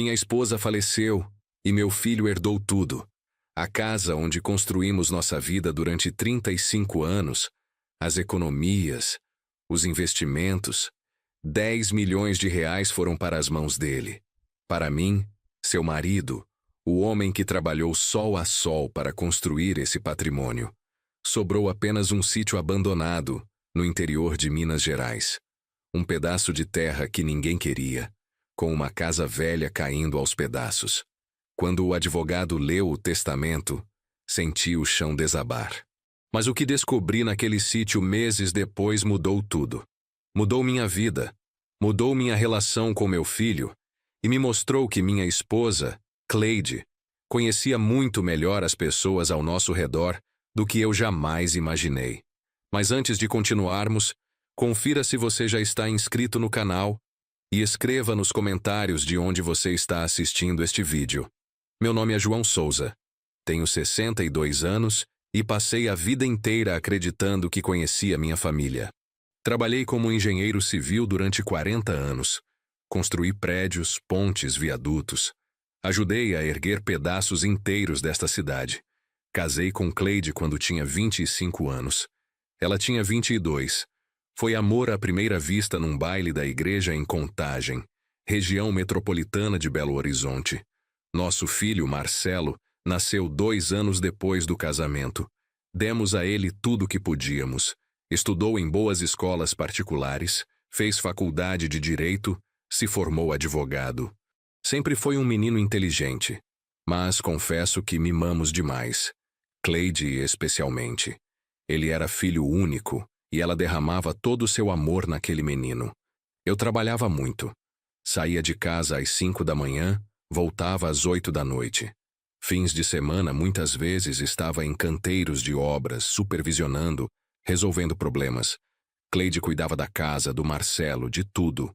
Minha esposa faleceu e meu filho herdou tudo. A casa onde construímos nossa vida durante 35 anos, as economias, os investimentos, 10 milhões de reais foram para as mãos dele. Para mim, seu marido, o homem que trabalhou sol a sol para construir esse patrimônio. Sobrou apenas um sítio abandonado, no interior de Minas Gerais. Um pedaço de terra que ninguém queria, com uma casa velha caindo aos pedaços. Quando o advogado leu o testamento, senti o chão desabar. Mas o que descobri naquele sítio meses depois mudou tudo. Mudou minha vida, mudou minha relação com meu filho e me mostrou que minha esposa, Cleide, conhecia muito melhor as pessoas ao nosso redor do que eu jamais imaginei. Mas antes de continuarmos, confira se você já está inscrito no canal e escreva nos comentários de onde você está assistindo este vídeo. Meu nome é João Souza, tenho 62 anos e passei a vida inteira acreditando que conhecia minha família. Trabalhei como engenheiro civil durante 40 anos. Construí prédios, pontes, viadutos. Ajudei a erguer pedaços inteiros desta cidade. Casei com Cleide quando tinha 25 anos. Ela tinha 22. Foi amor à primeira vista num baile da igreja em Contagem, região metropolitana de Belo Horizonte. Nosso filho, Marcelo, nasceu 2 anos depois do casamento. Demos a ele tudo o que podíamos. Estudou em boas escolas particulares, fez faculdade de Direito, se formou advogado. Sempre foi um menino inteligente, mas confesso que mimamos demais. Cleide especialmente. Ele era filho único e ela derramava todo o seu amor naquele menino. Eu trabalhava muito. Saía de casa às 5 da manhã, voltava às 8 da noite. Fins de semana, muitas vezes, estava em canteiros de obras, supervisionando, resolvendo problemas. Cleide cuidava da casa, do Marcelo, de tudo.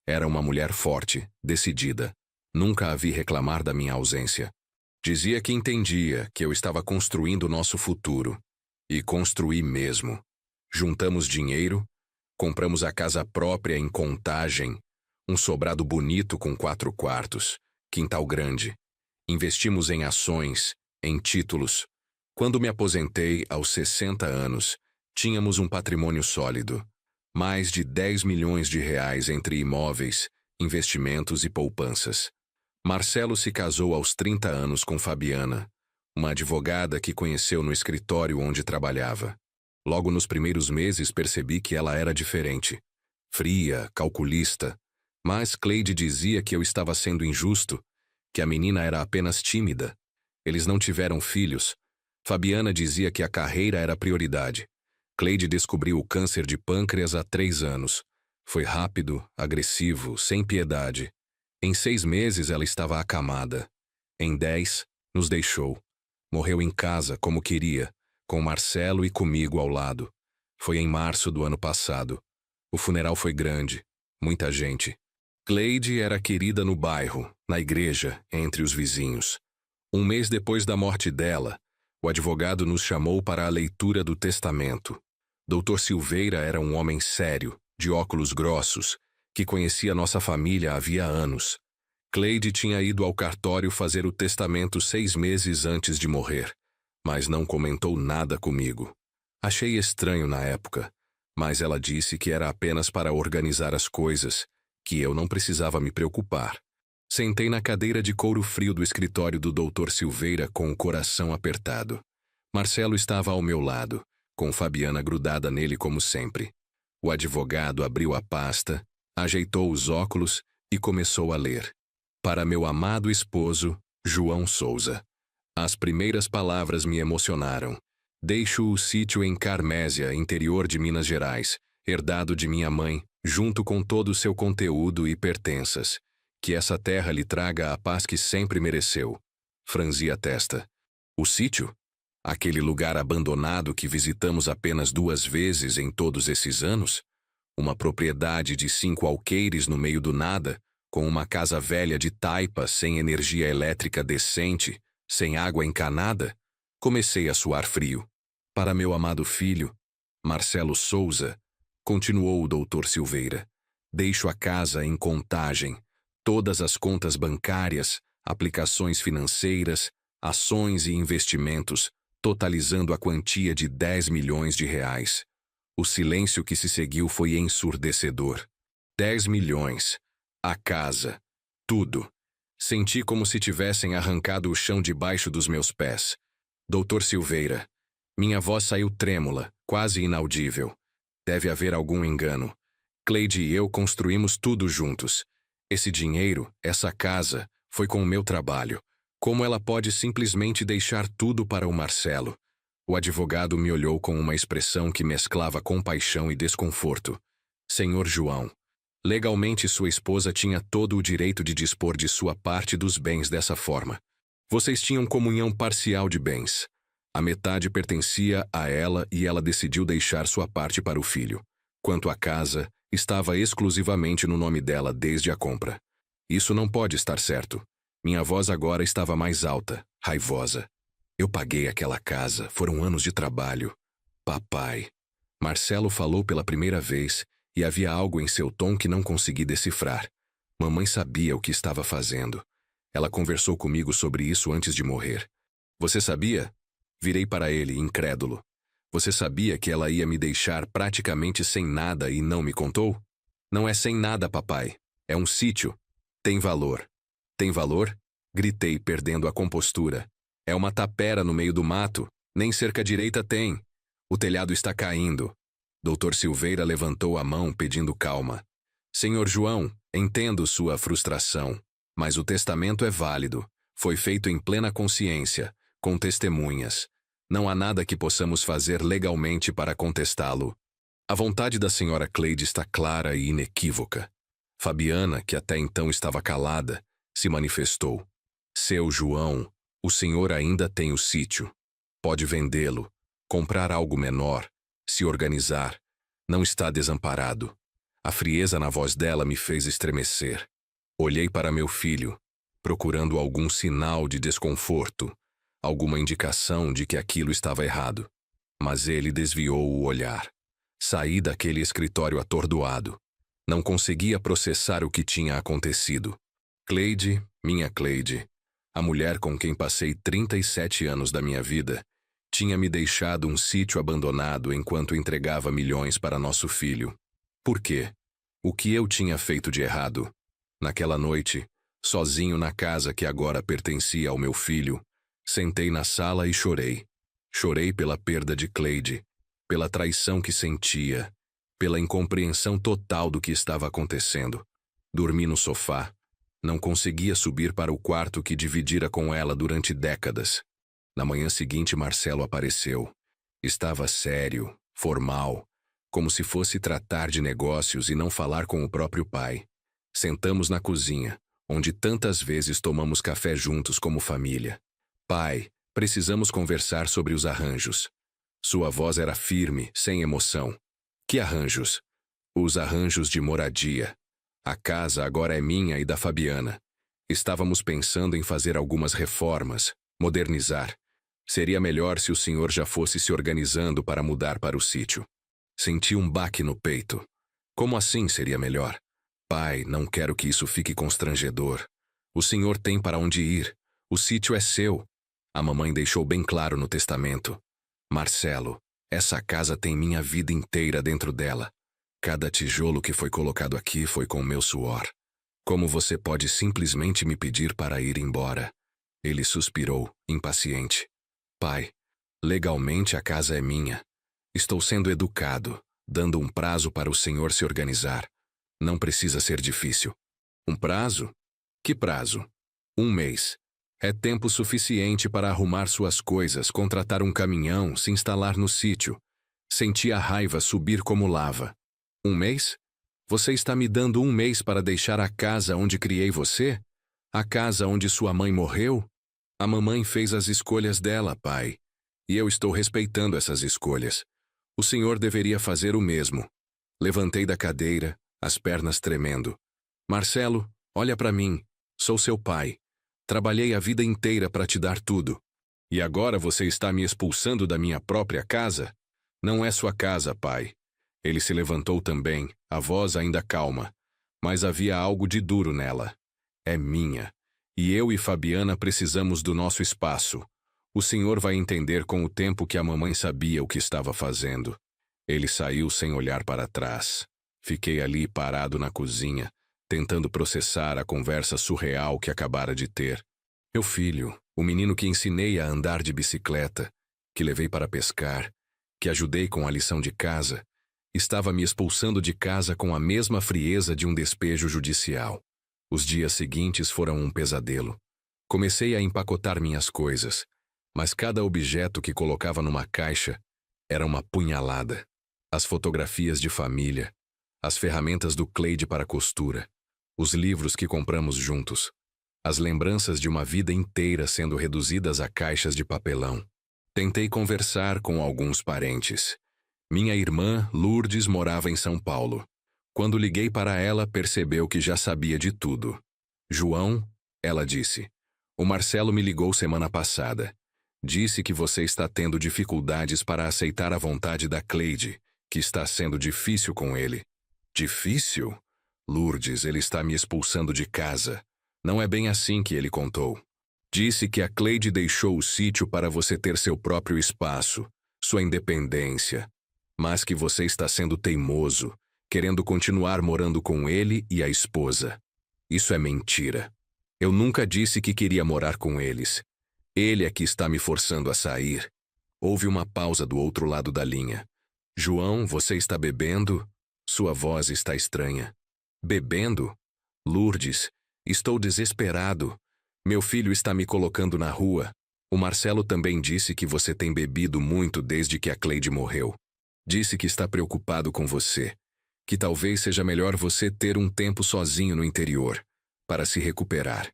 Era uma mulher forte, decidida. Nunca a vi reclamar da minha ausência. Dizia que entendia que eu estava construindo nosso futuro. E construí mesmo. Juntamos dinheiro, compramos a casa própria em Contagem, um sobrado bonito com 4 quartos, quintal grande. Investimos em ações, em títulos. Quando me aposentei, aos 60 anos, tínhamos um patrimônio sólido. Mais de 10 milhões de reais entre imóveis, investimentos e poupanças. Marcelo se casou aos 30 anos com Fabiana, uma advogada que conheceu no escritório onde trabalhava. Logo nos primeiros meses percebi que ela era diferente. Fria, calculista. Mas Cleide dizia que eu estava sendo injusto, que a menina era apenas tímida. Eles não tiveram filhos. Fabiana dizia que a carreira era prioridade. Cleide descobriu o câncer de pâncreas há 3 anos. Foi rápido, agressivo, sem piedade. Em 6 meses ela estava acamada. Em 10, nos deixou. Morreu em casa como queria, com Marcelo e comigo ao lado. Foi em março do ano passado. O funeral foi grande, muita gente. Cleide era querida no bairro, na igreja, entre os vizinhos. Um mês depois da morte dela, o advogado nos chamou para a leitura do testamento. Dr. Silveira era um homem sério, de óculos grossos, que conhecia nossa família havia anos. Cleide tinha ido ao cartório fazer o testamento 6 meses antes de morrer, mas não comentou nada comigo. Achei estranho na época, mas ela disse que era apenas para organizar as coisas, que eu não precisava me preocupar. Sentei na cadeira de couro frio do escritório do Dr. Silveira com o coração apertado. Marcelo estava ao meu lado, com Fabiana grudada nele como sempre. O advogado abriu a pasta, ajeitou os óculos e começou a ler. Para meu amado esposo, João Souza. As primeiras palavras me emocionaram. Deixo o sítio em Carmésia, interior de Minas Gerais, herdado de minha mãe, junto com todo o seu conteúdo e pertenças. Que essa terra lhe traga a paz que sempre mereceu. Franzi a testa. O sítio? Aquele lugar abandonado que visitamos apenas 2 vezes em todos esses anos? Uma propriedade de 5 alqueires no meio do nada, com uma casa velha de taipa sem energia elétrica decente, sem água encanada? Comecei a suar frio. Para meu amado filho, Marcelo Souza, continuou o Dr. Silveira, deixo a casa em Contagem, Todas as contas bancárias, aplicações financeiras, ações e investimentos, totalizando a quantia de 10 milhões de reais. O silêncio que se seguiu foi ensurdecedor. 10 milhões. A casa. Tudo. Senti como se tivessem arrancado o chão debaixo dos meus pés. Doutor Silveira. Minha voz saiu trêmula, quase inaudível. Deve haver algum engano. Cleide e eu construímos tudo juntos. Esse dinheiro, essa casa, foi com o meu trabalho. Como ela pode simplesmente deixar tudo para o Marcelo? O advogado me olhou com uma expressão que mesclava compaixão e desconforto. Senhor João, legalmente sua esposa tinha todo o direito de dispor de sua parte dos bens dessa forma. Vocês tinham comunhão parcial de bens. A metade pertencia a ela e ela decidiu deixar sua parte para o filho. Quanto à casa, estava exclusivamente no nome dela desde a compra. Isso não pode estar certo. Minha voz agora estava mais alta, raivosa. Eu paguei aquela casa, foram anos de trabalho. Papai. Marcelo falou pela primeira vez e havia algo em seu tom que não consegui decifrar. Mamãe sabia o que estava fazendo. Ela conversou comigo sobre isso antes de morrer. Você sabia? Virei para ele, incrédulo. Você sabia que ela ia me deixar praticamente sem nada e não me contou? Não é sem nada, papai. É um sítio. Tem valor. Tem valor? Gritei, perdendo a compostura. É uma tapera no meio do mato. Nem cerca direita tem. O telhado está caindo. Doutor Silveira levantou a mão pedindo calma. Senhor João, entendo sua frustração, mas o testamento é válido. Foi feito em plena consciência, com testemunhas. Não há nada que possamos fazer legalmente para contestá-lo. A vontade da senhora Cleide está clara e inequívoca. Fabiana, que até então estava calada, se manifestou. Seu João, o senhor ainda tem o sítio. Pode vendê-lo, comprar algo menor, se organizar. Não está desamparado. A frieza na voz dela me fez estremecer. Olhei para meu filho, procurando algum sinal de desconforto, alguma indicação de que aquilo estava errado. Mas ele desviou o olhar. Saí daquele escritório atordoado. Não conseguia processar o que tinha acontecido. Cleide, minha Cleide, a mulher com quem passei 37 anos da minha vida, tinha me deixado um sítio abandonado enquanto entregava milhões para nosso filho. Por quê? O que eu tinha feito de errado? Naquela noite, sozinho na casa que agora pertencia ao meu filho, sentei na sala e chorei. Chorei pela perda de Cleide, pela traição que sentia, pela incompreensão total do que estava acontecendo. Dormi no sofá. Não conseguia subir para o quarto que dividira com ela durante décadas. Na manhã seguinte, Marcelo apareceu. Estava sério, formal, como se fosse tratar de negócios e não falar com o próprio pai. Sentamos na cozinha, onde tantas vezes tomamos café juntos como família. Pai, precisamos conversar sobre os arranjos. Sua voz era firme, sem emoção. Que arranjos? Os arranjos de moradia. A casa agora é minha e da Fabiana. Estávamos pensando em fazer algumas reformas, modernizar. Seria melhor se o senhor já fosse se organizando para mudar para o sítio. Senti um baque no peito. Como assim seria melhor? Pai, não quero que isso fique constrangedor. O senhor tem para onde ir. O sítio é seu. A mamãe deixou bem claro no testamento. Marcelo, essa casa tem minha vida inteira dentro dela. Cada tijolo que foi colocado aqui foi com meu suor. Como você pode simplesmente me pedir para ir embora? Ele suspirou, impaciente. Pai, legalmente a casa é minha. Estou sendo educado, dando um prazo para o senhor se organizar. Não precisa ser difícil. Um prazo? Que prazo? 1 mês. É tempo suficiente para arrumar suas coisas, contratar um caminhão, se instalar no sítio. Senti a raiva subir como lava. 1 mês? Você está me dando 1 mês para deixar a casa onde criei você? A casa onde sua mãe morreu? A mamãe fez as escolhas dela, pai. E eu estou respeitando essas escolhas. O senhor deveria fazer o mesmo. Levantei da cadeira, as pernas tremendo. Marcelo, olha para mim. Sou seu pai. Trabalhei a vida inteira para te dar tudo. E agora você está me expulsando da minha própria casa? Não é sua casa, pai. Ele se levantou também, a voz ainda calma. Mas havia algo de duro nela. É minha. E eu e Fabiana precisamos do nosso espaço. O senhor vai entender com o tempo que a mamãe sabia o que estava fazendo. Ele saiu sem olhar para trás. Fiquei ali parado na cozinha, tentando processar a conversa surreal que acabara de ter. Meu filho, o menino que ensinei a andar de bicicleta, que levei para pescar, que ajudei com a lição de casa, estava me expulsando de casa com a mesma frieza de um despejo judicial. Os dias seguintes foram um pesadelo. Comecei a empacotar minhas coisas, mas cada objeto que colocava numa caixa era uma punhalada. As fotografias de família, as ferramentas do Cleide para costura, os livros que compramos juntos, as lembranças de uma vida inteira sendo reduzidas a caixas de papelão. Tentei conversar com alguns parentes. Minha irmã, Lourdes, morava em São Paulo. Quando liguei para ela, percebeu que já sabia de tudo. João, ela disse, o Marcelo me ligou semana passada. Disse que você está tendo dificuldades para aceitar a vontade da Cleide, que está sendo difícil com ele. Difícil? Lourdes, ele está me expulsando de casa. Não é bem assim que ele contou. Disse que a Cleide deixou o sítio para você ter seu próprio espaço, sua independência, mas que você está sendo teimoso, querendo continuar morando com ele e a esposa. Isso é mentira. Eu nunca disse que queria morar com eles. Ele é que está me forçando a sair. Houve uma pausa do outro lado da linha. João, você está bebendo? Sua voz está estranha. Bebendo? Lourdes, estou desesperado. Meu filho está me colocando na rua. O Marcelo também disse que você tem bebido muito desde que a Cleide morreu. Disse que está preocupado com você. Que talvez seja melhor você ter um tempo sozinho no interior, para se recuperar.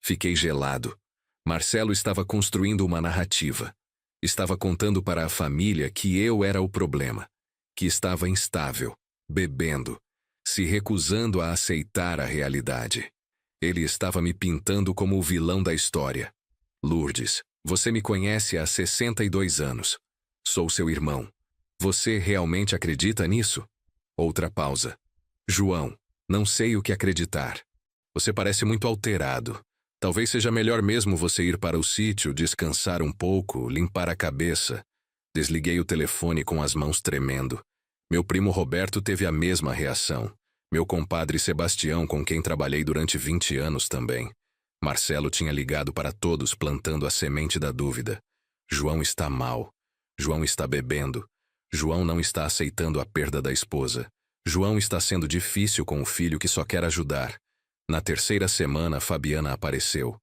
Fiquei gelado. Marcelo estava construindo uma narrativa. Estava contando para a família que eu era o problema, que estava instável, bebendo, se recusando a aceitar a realidade. Ele estava me pintando como o vilão da história. Lourdes, você me conhece há 62 anos. Sou seu irmão. Você realmente acredita nisso? Outra pausa. João, não sei o que acreditar. Você parece muito alterado. Talvez seja melhor mesmo você ir para o sítio, descansar um pouco, limpar a cabeça. Desliguei o telefone com as mãos tremendo. Meu primo Roberto teve a mesma reação. Meu compadre Sebastião, com quem trabalhei durante 20 anos também. Marcelo tinha ligado para todos, plantando a semente da dúvida. João está mal. João está bebendo. João não está aceitando a perda da esposa. João está sendo difícil com o filho que só quer ajudar. Na terceira semana, Fabiana apareceu.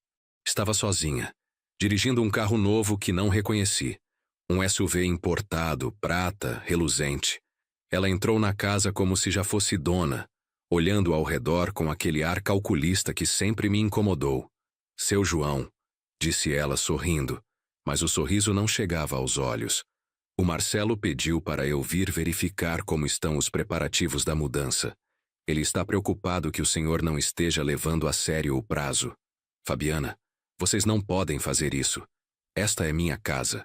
Estava sozinha, dirigindo um carro novo que não reconheci. Um SUV importado, prata, reluzente. Ela entrou na casa como se já fosse dona, olhando ao redor com aquele ar calculista que sempre me incomodou. Seu João, disse ela sorrindo, mas o sorriso não chegava aos olhos. O Marcelo pediu para eu vir verificar como estão os preparativos da mudança. Ele está preocupado que o senhor não esteja levando a sério o prazo. Fabiana, vocês não podem fazer isso. Esta é minha casa.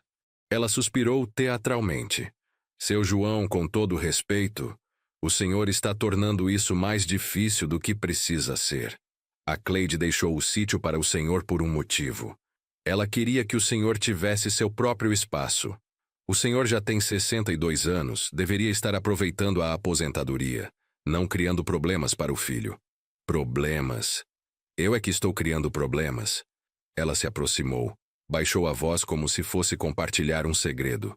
Ela suspirou teatralmente. Seu João, com todo respeito, o senhor está tornando isso mais difícil do que precisa ser. A Cleide deixou o sítio para o senhor por um motivo. Ela queria que o senhor tivesse seu próprio espaço. O senhor já tem 62 anos, deveria estar aproveitando a aposentadoria, não criando problemas para o filho. Problemas? Eu é que estou criando problemas? Ela se aproximou, baixou a voz como se fosse compartilhar um segredo.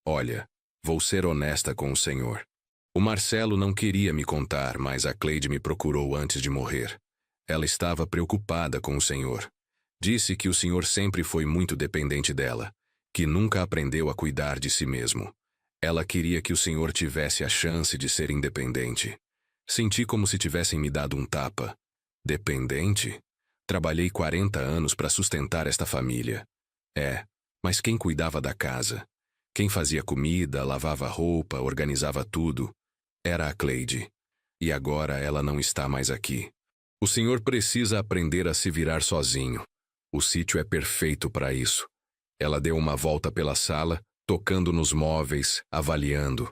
Olha, vou ser honesta com o senhor. O Marcelo não queria me contar, mas a Cleide me procurou antes de morrer. Ela estava preocupada com o senhor. Disse que o senhor sempre foi muito dependente dela, que nunca aprendeu a cuidar de si mesmo. Ela queria que o senhor tivesse a chance de ser independente. Senti como se tivessem me dado um tapa. Dependente? Trabalhei 40 anos para sustentar esta família. Mas quem cuidava da casa? Quem fazia comida, lavava roupa, organizava tudo? Era a Cleide. E agora ela não está mais aqui. O senhor precisa aprender a se virar sozinho. O sítio é perfeito para isso. Ela deu uma volta pela sala, tocando nos móveis, avaliando.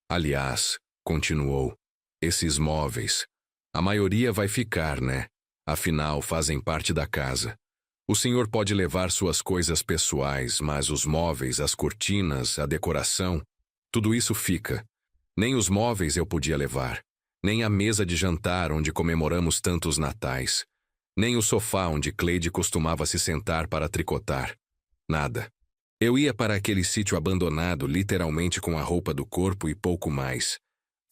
Aliás, continuou, esses móveis, a maioria vai ficar, né? Afinal, fazem parte da casa. O senhor pode levar suas coisas pessoais, mas os móveis, as cortinas, a decoração, tudo isso fica. Nem os móveis eu podia levar, nem a mesa de jantar onde comemoramos tantos natais, nem o sofá onde Cleide costumava se sentar para tricotar. Nada. Eu ia para aquele sítio abandonado, literalmente com a roupa do corpo e pouco mais.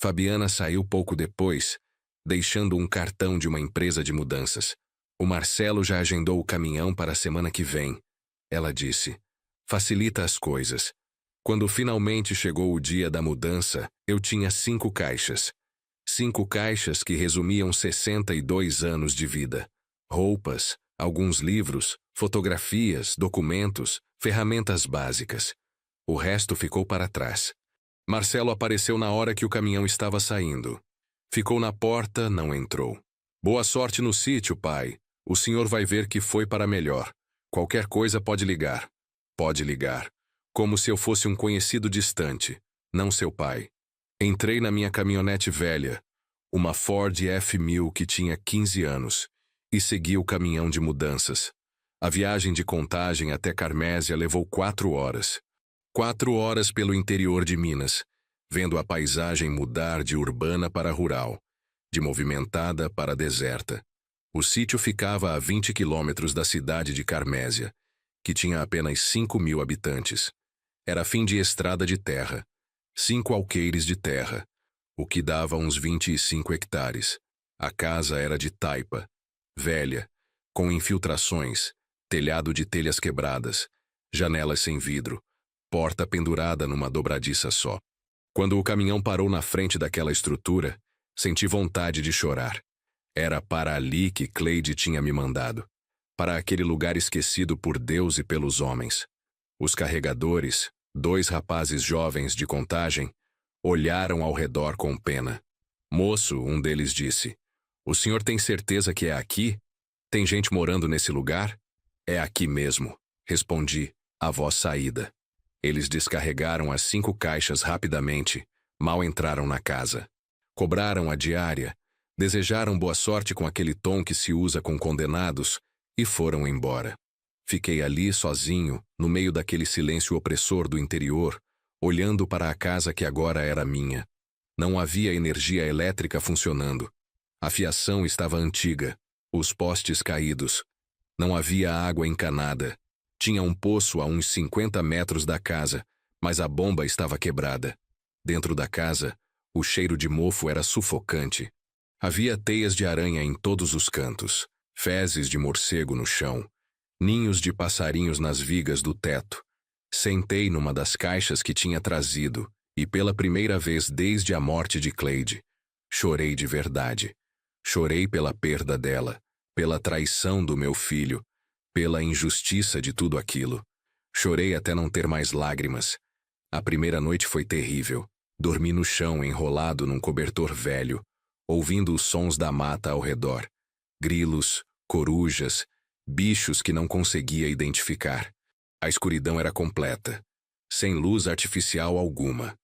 Fabiana saiu pouco depois, deixando um cartão de uma empresa de mudanças. O Marcelo já agendou o caminhão para a semana que vem. Ela disse: facilita as coisas. Quando finalmente chegou o dia da mudança, eu tinha 5 caixas. 5 caixas que resumiam 62 anos de vida. Roupas, alguns livros, fotografias, documentos, ferramentas básicas. O resto ficou para trás. Marcelo apareceu na hora que o caminhão estava saindo. Ficou na porta, não entrou. Boa sorte no sítio, pai. O senhor vai ver que foi para melhor. Qualquer coisa pode ligar. Pode ligar. Como se eu fosse um conhecido distante, não seu pai. Entrei na minha caminhonete velha, uma Ford F1000 que tinha 15 anos, e segui o caminhão de mudanças. A viagem de Contagem até Carmésia levou 4 horas. 4 horas pelo interior de Minas, vendo a paisagem mudar de urbana para rural, de movimentada para deserta. O sítio ficava a 20 quilômetros da cidade de Carmésia, que tinha apenas 5.000 habitantes. Era fim de estrada de terra, 5 alqueires de terra, o que dava uns 25 hectares. A casa era de taipa, velha, com infiltrações, telhado de telhas quebradas, janelas sem vidro, porta pendurada numa dobradiça só. Quando o caminhão parou na frente daquela estrutura, senti vontade de chorar. Era para ali que Cleide tinha me mandado, para aquele lugar esquecido por Deus e pelos homens. Os carregadores, 2 rapazes jovens de Contagem, olharam ao redor com pena. Moço, um deles disse, o senhor tem certeza que é aqui? Tem gente morando nesse lugar? É aqui mesmo, respondi, a voz saída. Eles descarregaram as 5 caixas rapidamente, mal entraram na casa. Cobraram a diária, desejaram boa sorte com aquele tom que se usa com condenados e foram embora. Fiquei ali sozinho, no meio daquele silêncio opressor do interior, olhando para a casa que agora era minha. Não havia energia elétrica funcionando. A fiação estava antiga, os postes caídos. Não havia água encanada. Tinha um poço a uns 50 metros da casa, mas a bomba estava quebrada. Dentro da casa, o cheiro de mofo era sufocante. Havia teias de aranha em todos os cantos, fezes de morcego no chão, ninhos de passarinhos nas vigas do teto. Sentei numa das caixas que tinha trazido e, pela primeira vez desde a morte de Cleide, chorei de verdade. Chorei pela perda dela, pela traição do meu filho, pela injustiça de tudo aquilo. Chorei até não ter mais lágrimas. A primeira noite foi terrível. Dormi no chão enrolado num cobertor velho, ouvindo os sons da mata ao redor. Grilos, corujas, bichos que não conseguia identificar. A escuridão era completa, sem luz artificial alguma.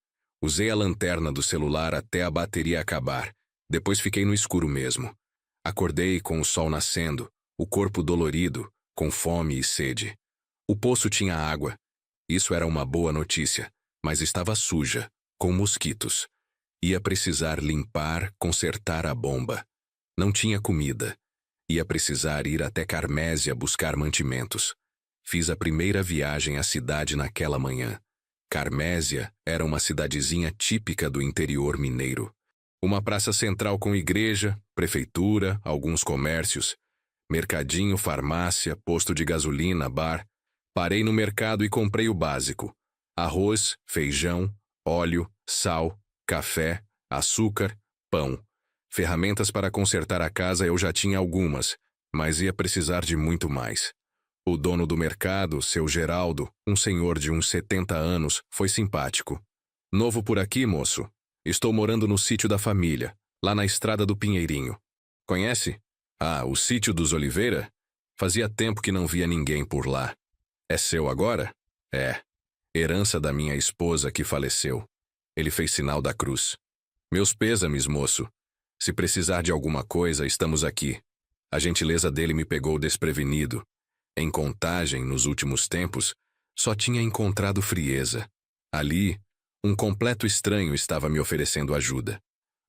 Usei a lanterna do celular até a bateria acabar. Depois fiquei no escuro mesmo. Acordei com o sol nascendo, o corpo dolorido, com fome e sede. O poço tinha água. Isso era uma boa notícia, mas estava suja, com mosquitos. Ia precisar limpar, consertar a bomba. Não tinha comida. Ia precisar ir até Carmésia buscar mantimentos. Fiz a primeira viagem à cidade naquela manhã. Carmésia era uma cidadezinha típica do interior mineiro. Uma praça central com igreja, prefeitura, alguns comércios, mercadinho, farmácia, posto de gasolina, bar. Parei no mercado e comprei o básico: arroz, feijão, óleo, sal, café, açúcar, pão. Ferramentas para consertar a casa eu já tinha algumas, mas ia precisar de muito mais. O dono do mercado, seu Geraldo, um senhor de uns 70 anos, foi simpático. Novo por aqui, moço? Estou morando no sítio da família, lá na estrada do Pinheirinho. Conhece? Ah, o sítio dos Oliveira? Fazia tempo que não via ninguém por lá. É seu agora? É. Herança da minha esposa que faleceu. Ele fez sinal da cruz. Meus pêsames, moço. Se precisar de alguma coisa, estamos aqui. A gentileza dele me pegou desprevenido. Em Contagem, nos últimos tempos, só tinha encontrado frieza. Ali, um completo estranho estava me oferecendo ajuda.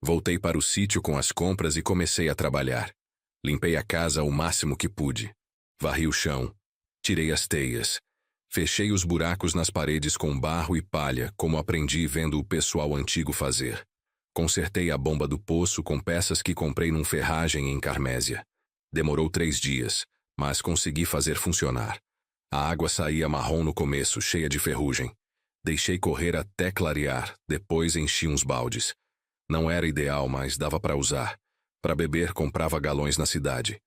Voltei para o sítio com as compras e comecei a trabalhar. Limpei a casa o máximo que pude. Varri o chão. Tirei as teias. Fechei os buracos nas paredes com barro e palha, como aprendi vendo o pessoal antigo fazer. Consertei a bomba do poço com peças que comprei num ferragem em Carmésia. Demorou 3 dias, mas consegui fazer funcionar. A água saía marrom no começo, cheia de ferrugem. Deixei correr até clarear, depois enchi uns baldes. Não era ideal, mas dava para usar. Para beber, comprava galões na cidade.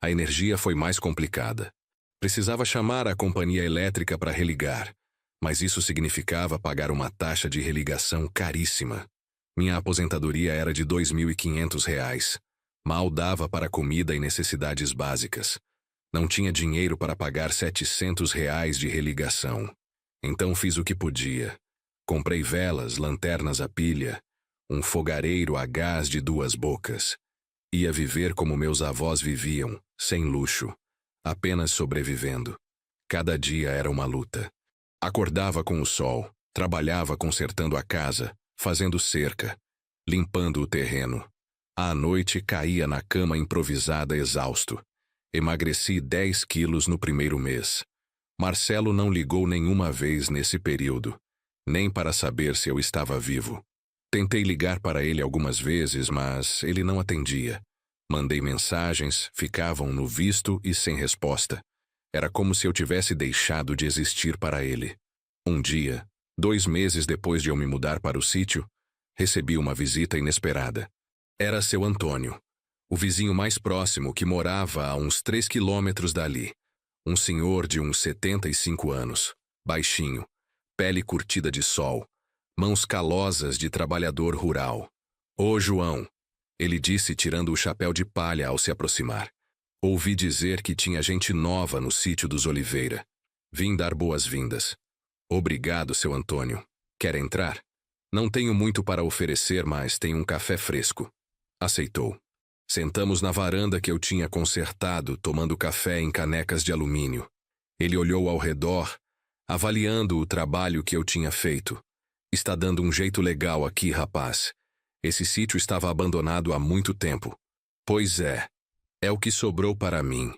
A energia foi mais complicada. Precisava chamar a companhia elétrica para religar, mas isso significava pagar uma taxa de religação caríssima. Minha aposentadoria era de R$ 2.500. Mal dava para comida e necessidades básicas. Não tinha dinheiro para pagar R$ 700 de religação. Então fiz o que podia. Comprei velas, lanternas a pilha, um fogareiro a gás de 2 bocas. Ia viver como meus avós viviam, sem luxo, apenas sobrevivendo. Cada dia era uma luta. Acordava com o sol, trabalhava consertando a casa, fazendo cerca, limpando o terreno. À noite caía na cama improvisada exausto. Emagreci 10 quilos no primeiro mês. Marcelo não ligou nenhuma vez nesse período, nem para saber se eu estava vivo. Tentei ligar para ele algumas vezes, mas ele não atendia. Mandei mensagens, ficavam no visto e sem resposta. Era como se eu tivesse deixado de existir para ele. Um dia, 2 meses depois de eu me mudar para o sítio, recebi uma visita inesperada. Era seu Antônio, o vizinho mais próximo que morava a uns 3 quilômetros dali. Um senhor de uns 75 anos, baixinho, pele curtida de sol, mãos calosas de trabalhador rural. "Ô, João", ele disse tirando o chapéu de palha ao se aproximar. "Ouvi dizer que tinha gente nova no sítio dos Oliveira. Vim dar boas-vindas." "Obrigado, seu Antônio. Quer entrar? Não tenho muito para oferecer, mas tenho um café fresco." Aceitou. Sentamos na varanda que eu tinha consertado, tomando café em canecas de alumínio. Ele olhou ao redor, avaliando o trabalho que eu tinha feito. "Está dando um jeito legal aqui, rapaz. Esse sítio estava abandonado há muito tempo." "Pois é. É o que sobrou para mim."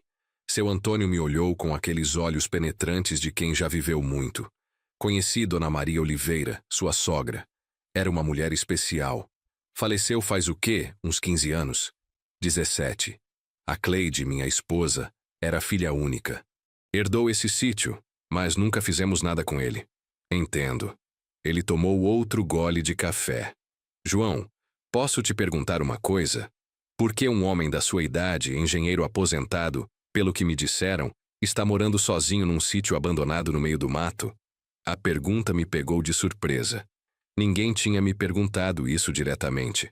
Seu Antônio me olhou com aqueles olhos penetrantes de quem já viveu muito. Conheci Dona Maria Oliveira, sua sogra. Era uma mulher especial. Faleceu faz o quê? Uns 15 anos? 17. A Cleide, minha esposa, era filha única. Herdou esse sítio, mas nunca fizemos nada com ele. Entendo. Ele tomou outro gole de café. "João, posso te perguntar uma coisa? Por que um homem da sua idade, engenheiro aposentado, pelo que me disseram, está morando sozinho num sítio abandonado no meio do mato?" A pergunta me pegou de surpresa. Ninguém tinha me perguntado isso diretamente.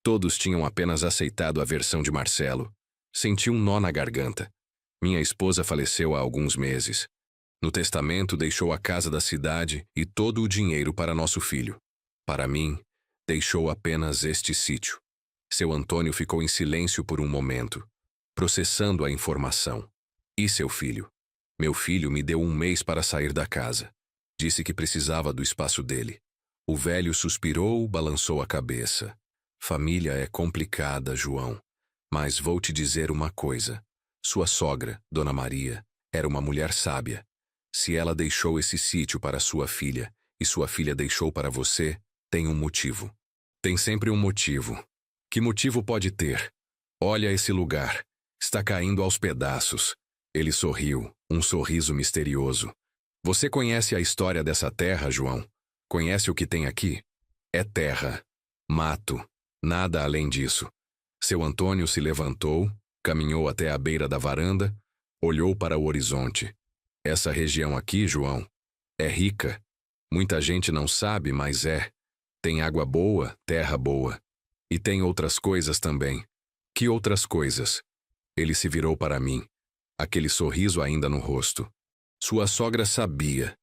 Todos tinham apenas aceitado a versão de Marcelo. Senti um nó na garganta. Minha esposa faleceu há alguns meses. No testamento deixou a casa da cidade e todo o dinheiro para nosso filho. Para mim, deixou apenas este sítio. Seu Antônio ficou em silêncio por um momento, processando a informação. "E seu filho?" "Meu filho me deu 1 mês para sair da casa. Disse que precisava do espaço dele." O velho suspirou, balançou a cabeça. "Família é complicada, João. Mas vou te dizer uma coisa. Sua sogra, Dona Maria, era uma mulher sábia. Se ela deixou esse sítio para sua filha e sua filha deixou para você, tem um motivo. Tem sempre um motivo. Que motivo pode ter? Olha esse lugar. Está caindo aos pedaços." Ele sorriu, um sorriso misterioso. "Você conhece a história dessa terra, João? Conhece o que tem aqui? É terra, mato, nada além disso." Seu Antônio se levantou, caminhou até a beira da varanda, olhou para o horizonte. "Essa região aqui, João, é rica. Muita gente não sabe, mas é. Tem água boa, terra boa. E tem outras coisas também." "Que outras coisas?" Ele se virou para mim, aquele sorriso ainda no rosto. "Sua sogra sabia.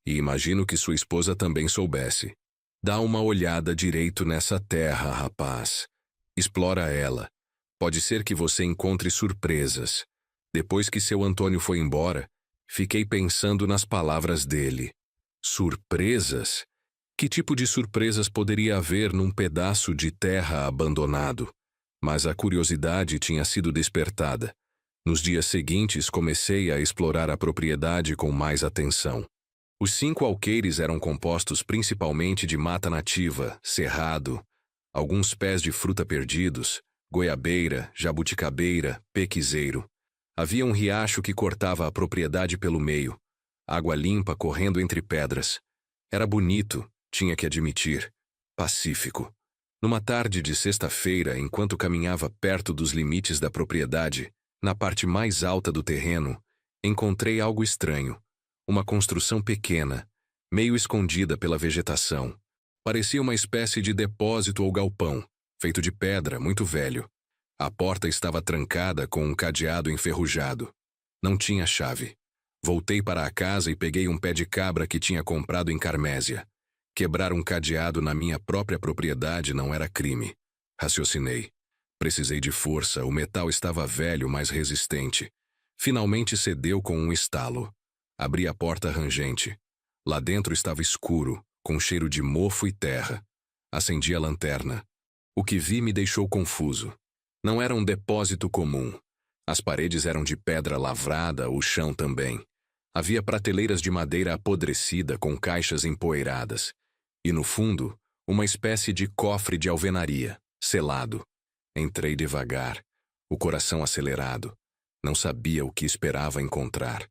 E imagino que sua esposa também soubesse. Dá uma olhada direito nessa terra, rapaz. Explora ela. Pode ser que você encontre surpresas. Depois que seu Antônio foi embora, fiquei pensando nas palavras dele. Surpresas? Que tipo de surpresas poderia haver num pedaço de terra abandonado? Mas a curiosidade tinha sido despertada. Nos dias seguintes, comecei a explorar a propriedade com mais atenção. Os 5 alqueires eram compostos principalmente de mata nativa, cerrado, alguns pés de fruta perdidos, goiabeira, jabuticabeira, pequizeiro. Havia um riacho que cortava a propriedade pelo meio, água limpa correndo entre pedras. Era bonito, tinha que admitir, pacífico. Numa tarde de sexta-feira, enquanto caminhava perto dos limites da propriedade, na parte mais alta do terreno, encontrei algo estranho. Uma construção pequena, meio escondida pela vegetação. Parecia uma espécie de depósito ou galpão, feito de pedra, muito velho. A porta estava trancada com um cadeado enferrujado. Não tinha chave. Voltei para a casa e peguei um pé de cabra que tinha comprado em Carmésia. Quebrar um cadeado na minha própria propriedade não era crime. Raciocinei. Precisei de força, o metal estava velho, mas resistente. Finalmente cedeu com um estalo. Abri a porta rangente. Lá dentro estava escuro, com cheiro de mofo e terra. Acendi a lanterna. O que vi me deixou confuso. Não era um depósito comum. As paredes eram de pedra lavrada, o chão também. Havia prateleiras de madeira apodrecida com caixas empoeiradas. E no fundo, uma espécie de cofre de alvenaria, selado. Entrei devagar, o coração acelerado. Não sabia o que esperava encontrar.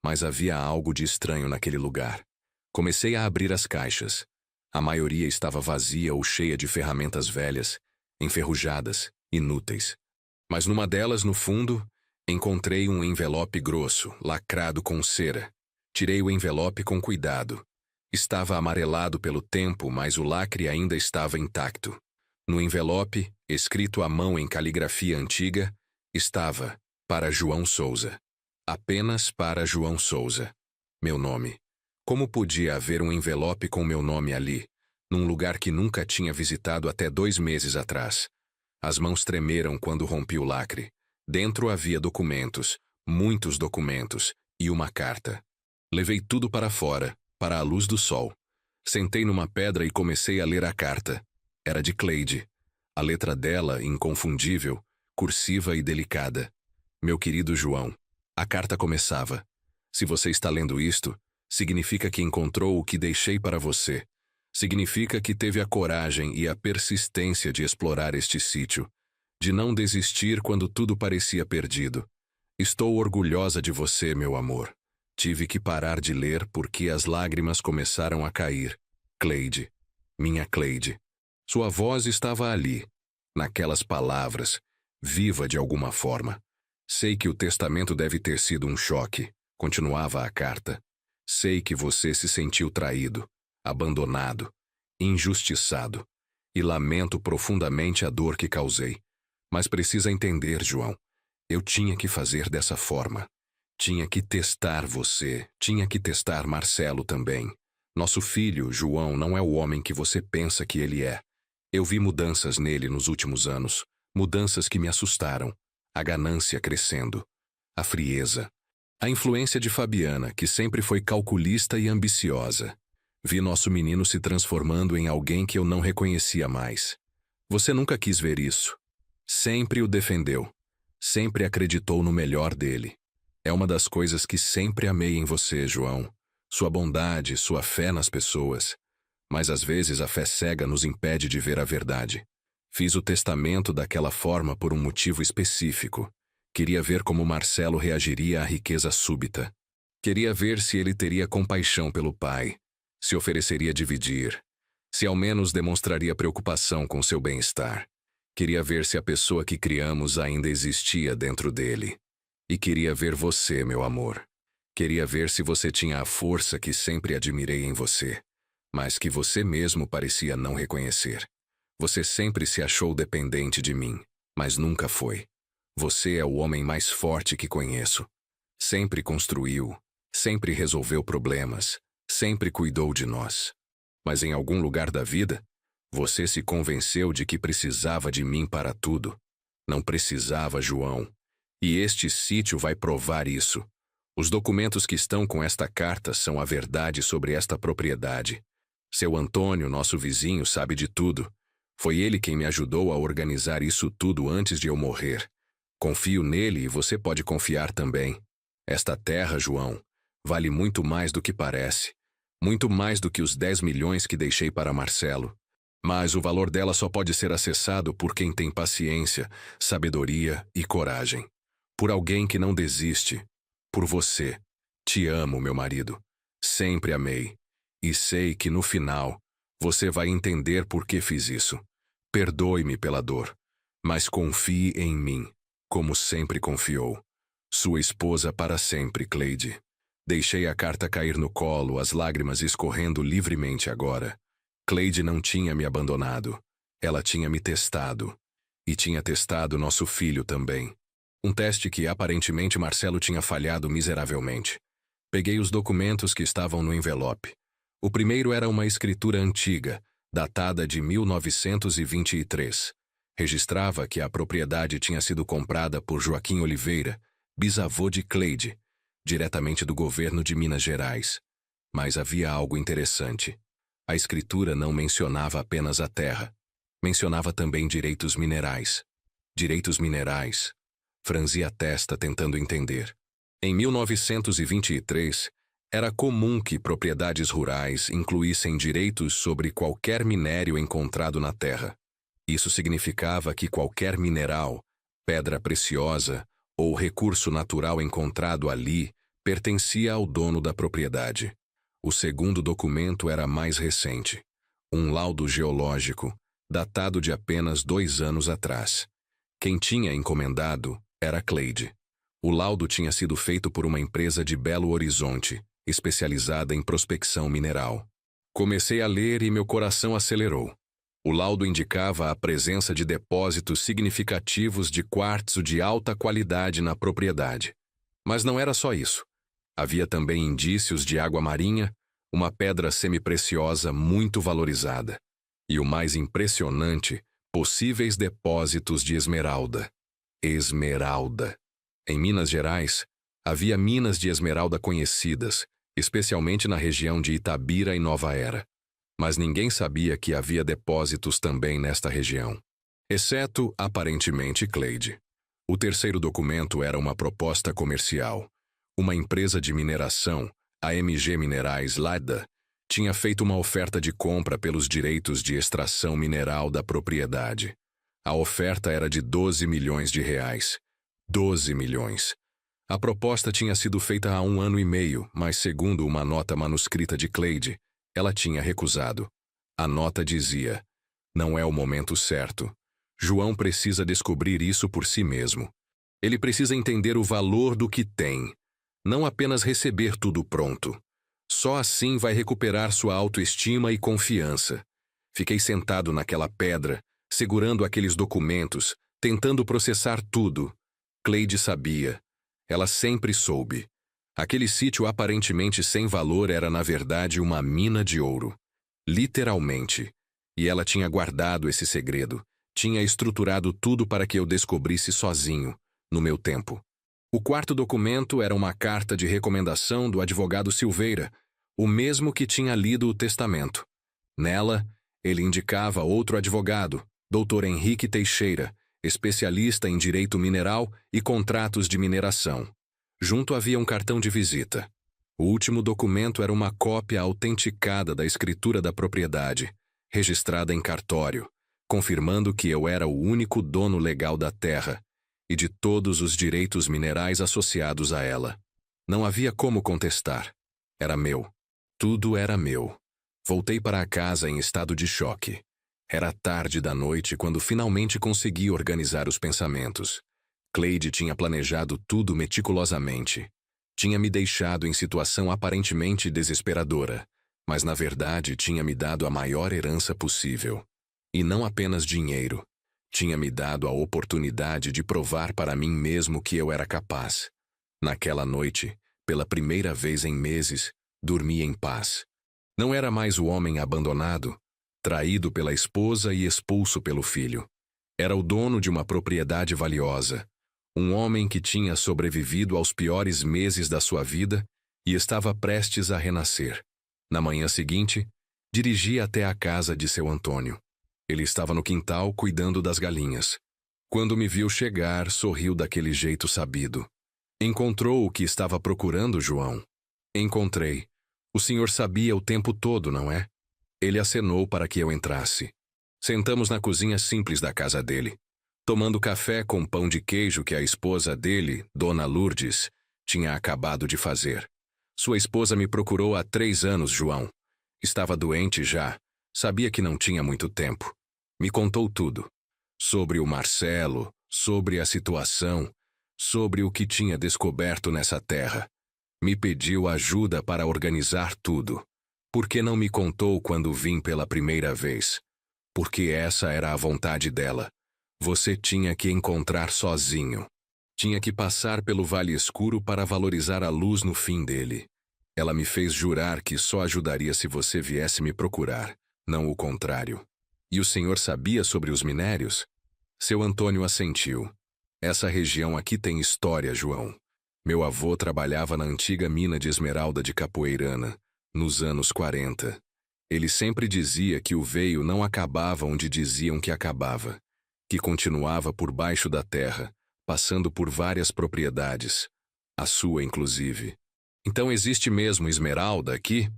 Mas havia algo de estranho naquele lugar. Comecei a abrir as caixas. A maioria estava vazia ou cheia de ferramentas velhas, enferrujadas, inúteis. Mas numa delas, no fundo, encontrei um envelope grosso, lacrado com cera. Tirei o envelope com cuidado. Estava amarelado pelo tempo, mas o lacre ainda estava intacto. No envelope, escrito à mão em caligrafia antiga, estava para João Souza. Apenas para João Souza. Meu nome. Como podia haver um envelope com meu nome ali, num lugar que nunca tinha visitado até 2 meses atrás? As mãos tremeram quando rompi o lacre. Dentro havia documentos, muitos documentos, e uma carta. Levei tudo para fora, para a luz do sol. Sentei numa pedra e comecei a ler a carta. Era de Cleide. A letra dela, inconfundível, cursiva e delicada. Meu querido João. A carta começava: se você está lendo isto, significa que encontrou o que deixei para você. Significa que teve a coragem e a persistência de explorar este sítio, de não desistir quando tudo parecia perdido. Estou orgulhosa de você, meu amor. Tive que parar de ler porque as lágrimas começaram a cair. Cleide. Minha Cleide. Sua voz estava ali, naquelas palavras, viva de alguma forma. Sei que o testamento deve ter sido um choque, continuava a carta. Sei que você se sentiu traído, abandonado, injustiçado, e lamento profundamente a dor que causei. Mas precisa entender, João, eu tinha que fazer dessa forma. Tinha que testar você, tinha que testar Marcelo também. Nosso filho, João, não é o homem que você pensa que ele é. Eu vi mudanças nele nos últimos anos, mudanças que me assustaram. A ganância crescendo, a frieza, a influência de Fabiana, que sempre foi calculista e ambiciosa. Vi nosso menino se transformando em alguém que eu não reconhecia mais. Você nunca quis ver isso. Sempre o defendeu. Sempre acreditou no melhor dele. É uma das coisas que sempre amei em você, João. Sua bondade, sua fé nas pessoas. Mas às vezes a fé cega nos impede de ver a verdade. Fiz o testamento daquela forma por um motivo específico. Queria ver como Marcelo reagiria à riqueza súbita. Queria ver se ele teria compaixão pelo pai, se ofereceria dividir, se ao menos demonstraria preocupação com seu bem-estar. Queria ver se a pessoa que criamos ainda existia dentro dele. E queria ver você, meu amor. Queria ver se você tinha a força que sempre admirei em você, mas que você mesmo parecia não reconhecer. Você sempre se achou dependente de mim, mas nunca foi. Você é o homem mais forte que conheço. Sempre construiu, sempre resolveu problemas, sempre cuidou de nós. Mas em algum lugar da vida, você se convenceu de que precisava de mim para tudo. Não precisava, João. E este sítio vai provar isso. Os documentos que estão com esta carta são a verdade sobre esta propriedade. Seu Antônio, nosso vizinho, sabe de tudo. Foi ele quem me ajudou a organizar isso tudo antes de eu morrer. Confio nele e você pode confiar também. Esta terra, João, vale muito mais do que parece. Muito mais do que os 10 milhões que deixei para Marcelo. Mas o valor dela só pode ser acessado por quem tem paciência, sabedoria e coragem. Por alguém que não desiste. Por você. Te amo, meu marido. Sempre amei. E sei que no final, você vai entender por que fiz isso. Perdoe-me pela dor. Mas confie em mim, como sempre confiou. Sua esposa para sempre, Cleide. Deixei a carta cair no colo, as lágrimas escorrendo livremente agora. Cleide não tinha me abandonado. Ela tinha me testado. E tinha testado nosso filho também. Um teste que aparentemente Marcelo tinha falhado miseravelmente. Peguei os documentos que estavam no envelope. O primeiro era uma escritura antiga, datada de 1923. Registrava que a propriedade tinha sido comprada por Joaquim Oliveira, bisavô de Cleide, diretamente do governo de Minas Gerais. Mas havia algo interessante. A escritura não mencionava apenas a terra. Mencionava também direitos minerais. Direitos minerais. Franzi a testa tentando entender. Em 1923, era comum que propriedades rurais incluíssem direitos sobre qualquer minério encontrado na terra. Isso significava que qualquer mineral, pedra preciosa ou recurso natural encontrado ali pertencia ao dono da propriedade. O segundo documento era mais recente, um laudo geológico, datado de apenas 2 anos atrás. Quem tinha encomendado era Cleide. O laudo tinha sido feito por uma empresa de Belo Horizonte, especializada em prospecção mineral. Comecei a ler e meu coração acelerou. O laudo indicava a presença de depósitos significativos de quartzo de alta qualidade na propriedade. Mas não era só isso. Havia também indícios de água marinha, uma pedra semipreciosa muito valorizada. E o mais impressionante, possíveis depósitos de esmeralda. Esmeralda. Em Minas Gerais, havia minas de esmeralda conhecidas, especialmente na região de Itabira e Nova Era. Mas ninguém sabia que havia depósitos também nesta região. Exceto, aparentemente, Cleide. O terceiro documento era uma proposta comercial. Uma empresa de mineração, a MG Minerais Lada, tinha feito uma oferta de compra pelos direitos de extração mineral da propriedade. A oferta era de 12 milhões de reais. 12 milhões. A proposta tinha sido feita há 1 ano e meio, mas segundo uma nota manuscrita de Cleide, ela tinha recusado. A nota dizia: não é o momento certo. João precisa descobrir isso por si mesmo. Ele precisa entender o valor do que tem, não apenas receber tudo pronto. Só assim vai recuperar sua autoestima e confiança. Fiquei sentado naquela pedra, segurando aqueles documentos, tentando processar tudo. Cleide sabia. Ela sempre soube. Aquele sítio aparentemente sem valor era, na verdade, uma mina de ouro. Literalmente. E ela tinha guardado esse segredo. Tinha estruturado tudo para que eu descobrisse sozinho, no meu tempo. O quarto documento era uma carta de recomendação do advogado Silveira, o mesmo que tinha lido o testamento. Nela, ele indicava outro advogado, Dr. Henrique Teixeira, especialista em direito mineral e contratos de mineração. Junto havia um cartão de visita. O último documento era uma cópia autenticada da escritura da propriedade, registrada em cartório, confirmando que eu era o único dono legal da terra e de todos os direitos minerais associados a ela. Não havia como contestar. Era meu. Tudo era meu. Voltei para a casa em estado de choque. Era tarde da noite quando finalmente consegui organizar os pensamentos. Cleide tinha planejado tudo meticulosamente. Tinha me deixado em situação aparentemente desesperadora, mas na verdade tinha me dado a maior herança possível. E não apenas dinheiro. Tinha me dado a oportunidade de provar para mim mesmo que eu era capaz. Naquela noite, pela primeira vez em meses, dormi em paz. Não era mais o homem abandonado, traído pela esposa e expulso pelo filho. Era o dono de uma propriedade valiosa, um homem que tinha sobrevivido aos piores meses da sua vida e estava prestes a renascer. Na manhã seguinte, dirigi até a casa de seu Antônio. Ele estava no quintal cuidando das galinhas. Quando me viu chegar, sorriu daquele jeito sabido. Encontrou o que estava procurando, João? Encontrei. O senhor sabia o tempo todo, não é? Ele acenou para que eu entrasse. Sentamos na cozinha simples da casa dele, tomando café com pão de queijo que a esposa dele, Dona Lourdes, tinha acabado de fazer. Sua esposa me procurou há 3 anos, João. Estava doente já, sabia que não tinha muito tempo. Me contou tudo. Sobre o Marcelo, sobre a situação, sobre o que tinha descoberto nessa terra. Me pediu ajuda para organizar tudo. Por que não me contou quando vim pela primeira vez? Porque essa era a vontade dela. Você tinha que encontrar sozinho. Tinha que passar pelo vale escuro para valorizar a luz no fim dele. Ela me fez jurar que só ajudaria se você viesse me procurar, não o contrário. E o senhor sabia sobre os minérios? Seu Antônio assentiu. Essa região aqui tem história, João. Meu avô trabalhava na antiga mina de esmeralda de Capoeirana, nos anos 40. Ele sempre dizia que o veio não acabava onde diziam que acabava, que continuava por baixo da terra, passando por várias propriedades, a sua inclusive. Então existe mesmo esmeralda aqui?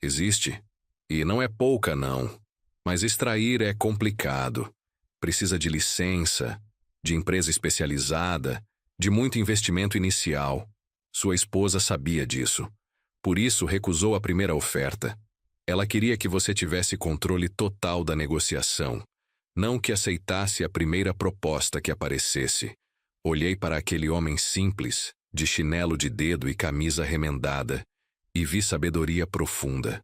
Existe. E não é pouca, não. Mas extrair é complicado. Precisa de licença, de empresa especializada, de muito investimento inicial. Sua esposa sabia disso. Por isso recusou a primeira oferta. Ela queria que você tivesse controle total da negociação, não que aceitasse a primeira proposta que aparecesse. Olhei para aquele homem simples, de chinelo de dedo e camisa remendada, e vi sabedoria profunda.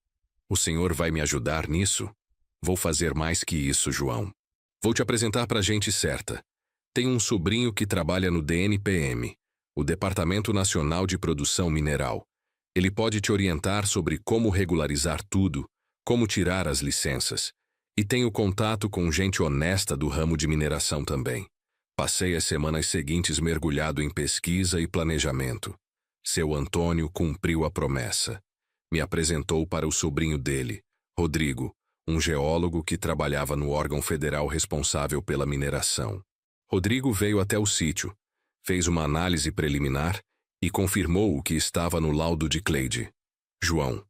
O senhor vai me ajudar nisso? Vou fazer mais que isso, João. Vou te apresentar para a gente certa. Tenho um sobrinho que trabalha no DNPM, o Departamento Nacional de Produção Mineral. Ele pode te orientar sobre como regularizar tudo, como tirar as licenças. E tenho contato com gente honesta do ramo de mineração também. Passei as semanas seguintes mergulhado em pesquisa e planejamento. Seu Antônio cumpriu a promessa. Me apresentou para o sobrinho dele, Rodrigo, um geólogo que trabalhava no órgão federal responsável pela mineração. Rodrigo veio até o sítio, fez uma análise preliminar e confirmou o que estava no laudo de Cleide. João,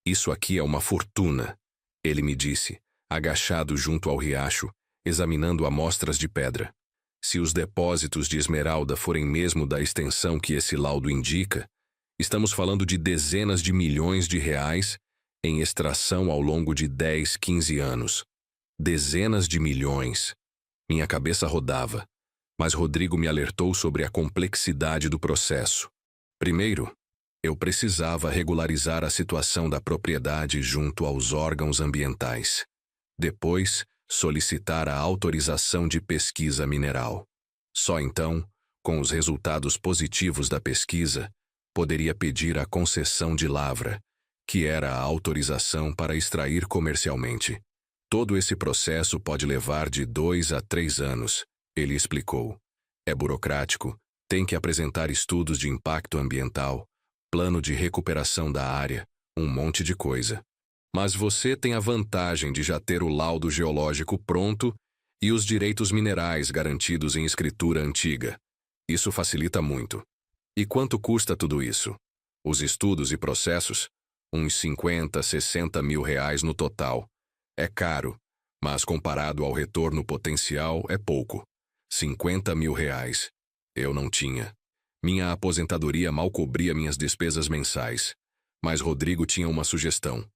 isso aqui é uma fortuna, ele me disse, agachado junto ao riacho, examinando amostras de pedra. Se os depósitos de esmeralda forem mesmo da extensão que esse laudo indica, estamos falando de dezenas de milhões de reais em extração ao longo de 10, 15 anos. Dezenas de milhões. Minha cabeça rodava, mas Rodrigo me alertou sobre a complexidade do processo. Primeiro, eu precisava regularizar a situação da propriedade junto aos órgãos ambientais. Depois, solicitar a autorização de pesquisa mineral. Só então, com os resultados positivos da pesquisa, poderia pedir a concessão de lavra, que era a autorização para extrair comercialmente. Todo esse processo pode levar de 2 a 3 anos, ele explicou. É burocrático, tem que apresentar estudos de impacto ambiental, plano de recuperação da área, um monte de coisa. Mas você tem a vantagem de já ter o laudo geológico pronto e os direitos minerais garantidos em escritura antiga. Isso facilita muito. E quanto custa tudo isso? Os estudos e processos? Uns 50, 60 mil reais no total. É caro, mas comparado ao retorno potencial é pouco. 50 mil reais. Eu não tinha. Minha aposentadoria mal cobria minhas despesas mensais. Mas Rodrigo tinha uma sugestão.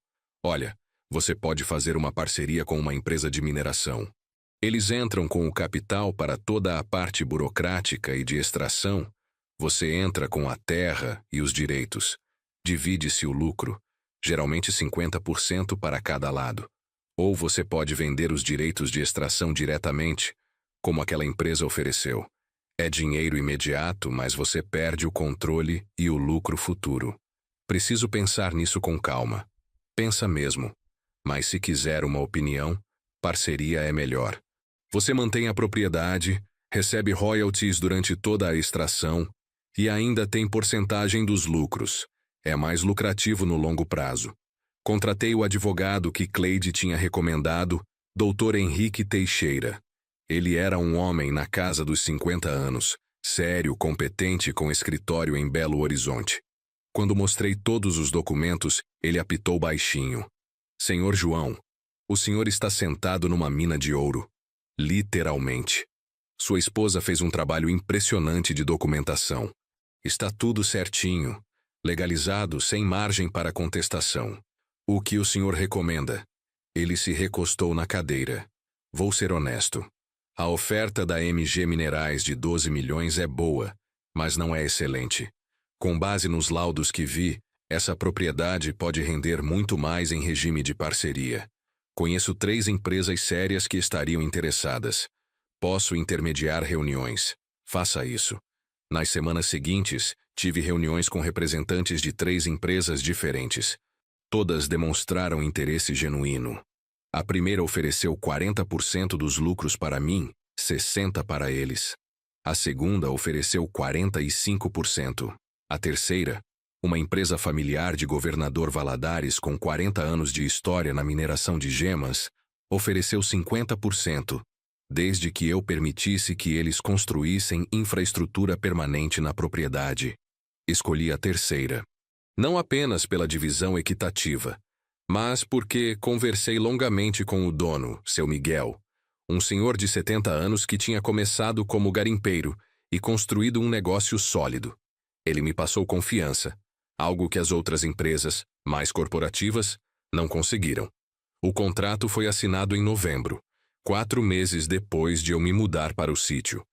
Olha, você pode fazer uma parceria com uma empresa de mineração. Eles entram com o capital para toda a parte burocrática e de extração. Você entra com a terra e os direitos. Divide-se o lucro, geralmente 50% para cada lado. Ou você pode vender os direitos de extração diretamente, como aquela empresa ofereceu. É dinheiro imediato, mas você perde o controle e o lucro futuro. Preciso pensar nisso com calma. Pensa mesmo. Mas se quiser uma opinião, parceria é melhor. Você mantém a propriedade, recebe royalties durante toda a extração e ainda tem porcentagem dos lucros. É mais lucrativo no longo prazo. Contratei o advogado que Cleide tinha recomendado, Dr. Henrique Teixeira. Ele era um homem na casa dos 50 anos, sério, competente, com escritório em Belo Horizonte. Quando mostrei todos os documentos, ele apitou baixinho. Senhor João, o senhor está sentado numa mina de ouro. Literalmente. Sua esposa fez um trabalho impressionante de documentação. Está tudo certinho, legalizado, sem margem para contestação. O que o senhor recomenda? Ele se recostou na cadeira. Vou ser honesto. A oferta da MG Minerais de 12 milhões é boa, mas não é excelente. Com base nos laudos que vi, essa propriedade pode render muito mais em regime de parceria. Conheço 3 empresas sérias que estariam interessadas. Posso intermediar reuniões. Faça isso. Nas semanas seguintes, tive reuniões com representantes de 3 empresas diferentes. Todas demonstraram interesse genuíno. A primeira ofereceu 40% dos lucros para mim, 60% para eles. A segunda ofereceu 45%. A terceira, uma empresa familiar de Governador Valadares com 40 anos de história na mineração de gemas, ofereceu 50%, desde que eu permitisse que eles construíssem infraestrutura permanente na propriedade. Escolhi a terceira. Não apenas pela divisão equitativa, mas porque conversei longamente com o dono, seu Miguel, um senhor de 70 anos que tinha começado como garimpeiro e construído um negócio sólido. Ele me passou confiança, algo que as outras empresas, mais corporativas, não conseguiram. O contrato foi assinado em novembro, 4 meses depois de eu me mudar para o sítio.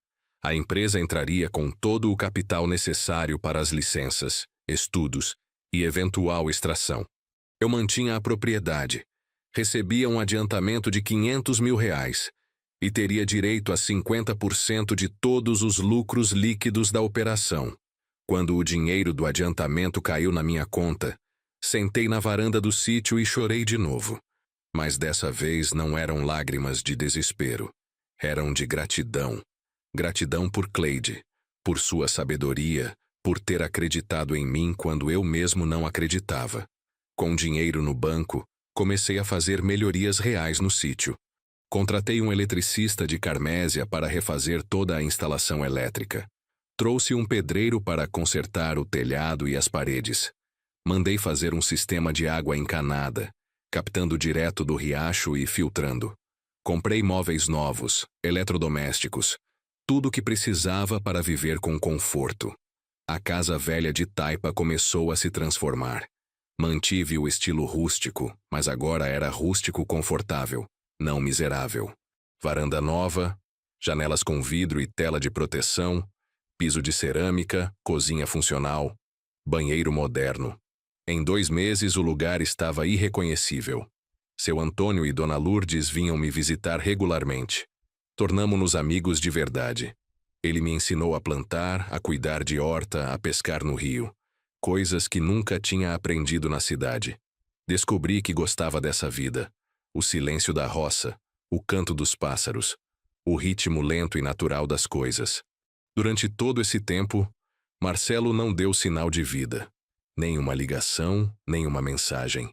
A empresa entraria com todo o capital necessário para as licenças, estudos e eventual extração. Eu mantinha a propriedade, recebia um adiantamento de R$500 mil e teria direito a 50% de todos os lucros líquidos da operação. Quando o dinheiro do adiantamento caiu na minha conta, sentei na varanda do sítio e chorei de novo. Mas dessa vez não eram lágrimas de desespero. Eram de gratidão. Gratidão por Cleide, por sua sabedoria, por ter acreditado em mim quando eu mesmo não acreditava. Com dinheiro no banco, comecei a fazer melhorias reais no sítio. Contratei um eletricista de Carmésia para refazer toda a instalação elétrica. Trouxe um pedreiro para consertar o telhado e as paredes. Mandei fazer um sistema de água encanada, captando direto do riacho e filtrando. Comprei móveis novos, eletrodomésticos, tudo o que precisava para viver com conforto. A casa velha de taipa começou a se transformar. Mantive o estilo rústico, mas agora era rústico confortável, não miserável. Varanda nova, janelas com vidro e tela de proteção, piso de cerâmica, cozinha funcional, banheiro moderno. Em 2 meses o lugar estava irreconhecível. Seu Antônio e Dona Lourdes vinham me visitar regularmente. Tornamo-nos amigos de verdade. Ele me ensinou a plantar, a cuidar de horta, a pescar no rio. Coisas que nunca tinha aprendido na cidade. Descobri que gostava dessa vida. O silêncio da roça, o canto dos pássaros, o ritmo lento e natural das coisas. Durante todo esse tempo, Marcelo não deu sinal de vida. Nem uma ligação, nem uma mensagem.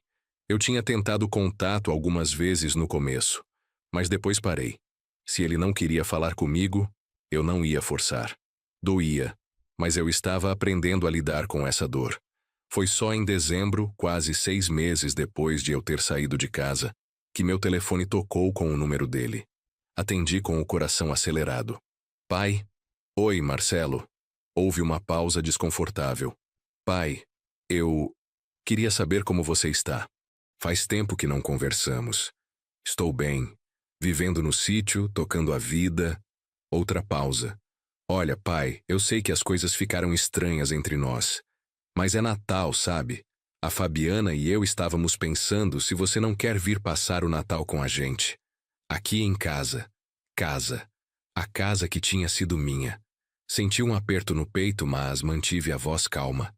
Eu tinha tentado contato algumas vezes no começo, mas depois parei. Se ele não queria falar comigo, eu não ia forçar. Doía, mas eu estava aprendendo a lidar com essa dor. Foi só em dezembro, quase 6 meses depois de eu ter saído de casa, que meu telefone tocou com o número dele. Atendi com o coração acelerado. Pai? Oi, Marcelo. Houve uma pausa desconfortável. Pai, eu queria saber como você está. Faz tempo que não conversamos. Estou bem, vivendo no sítio, tocando a vida. Outra pausa. Olha, pai, eu sei que as coisas ficaram estranhas entre nós. Mas é Natal, sabe? A Fabiana e eu estávamos pensando se você não quer vir passar o Natal com a gente. Aqui em casa. Casa. A casa que tinha sido minha. Senti um aperto no peito, mas mantive a voz calma.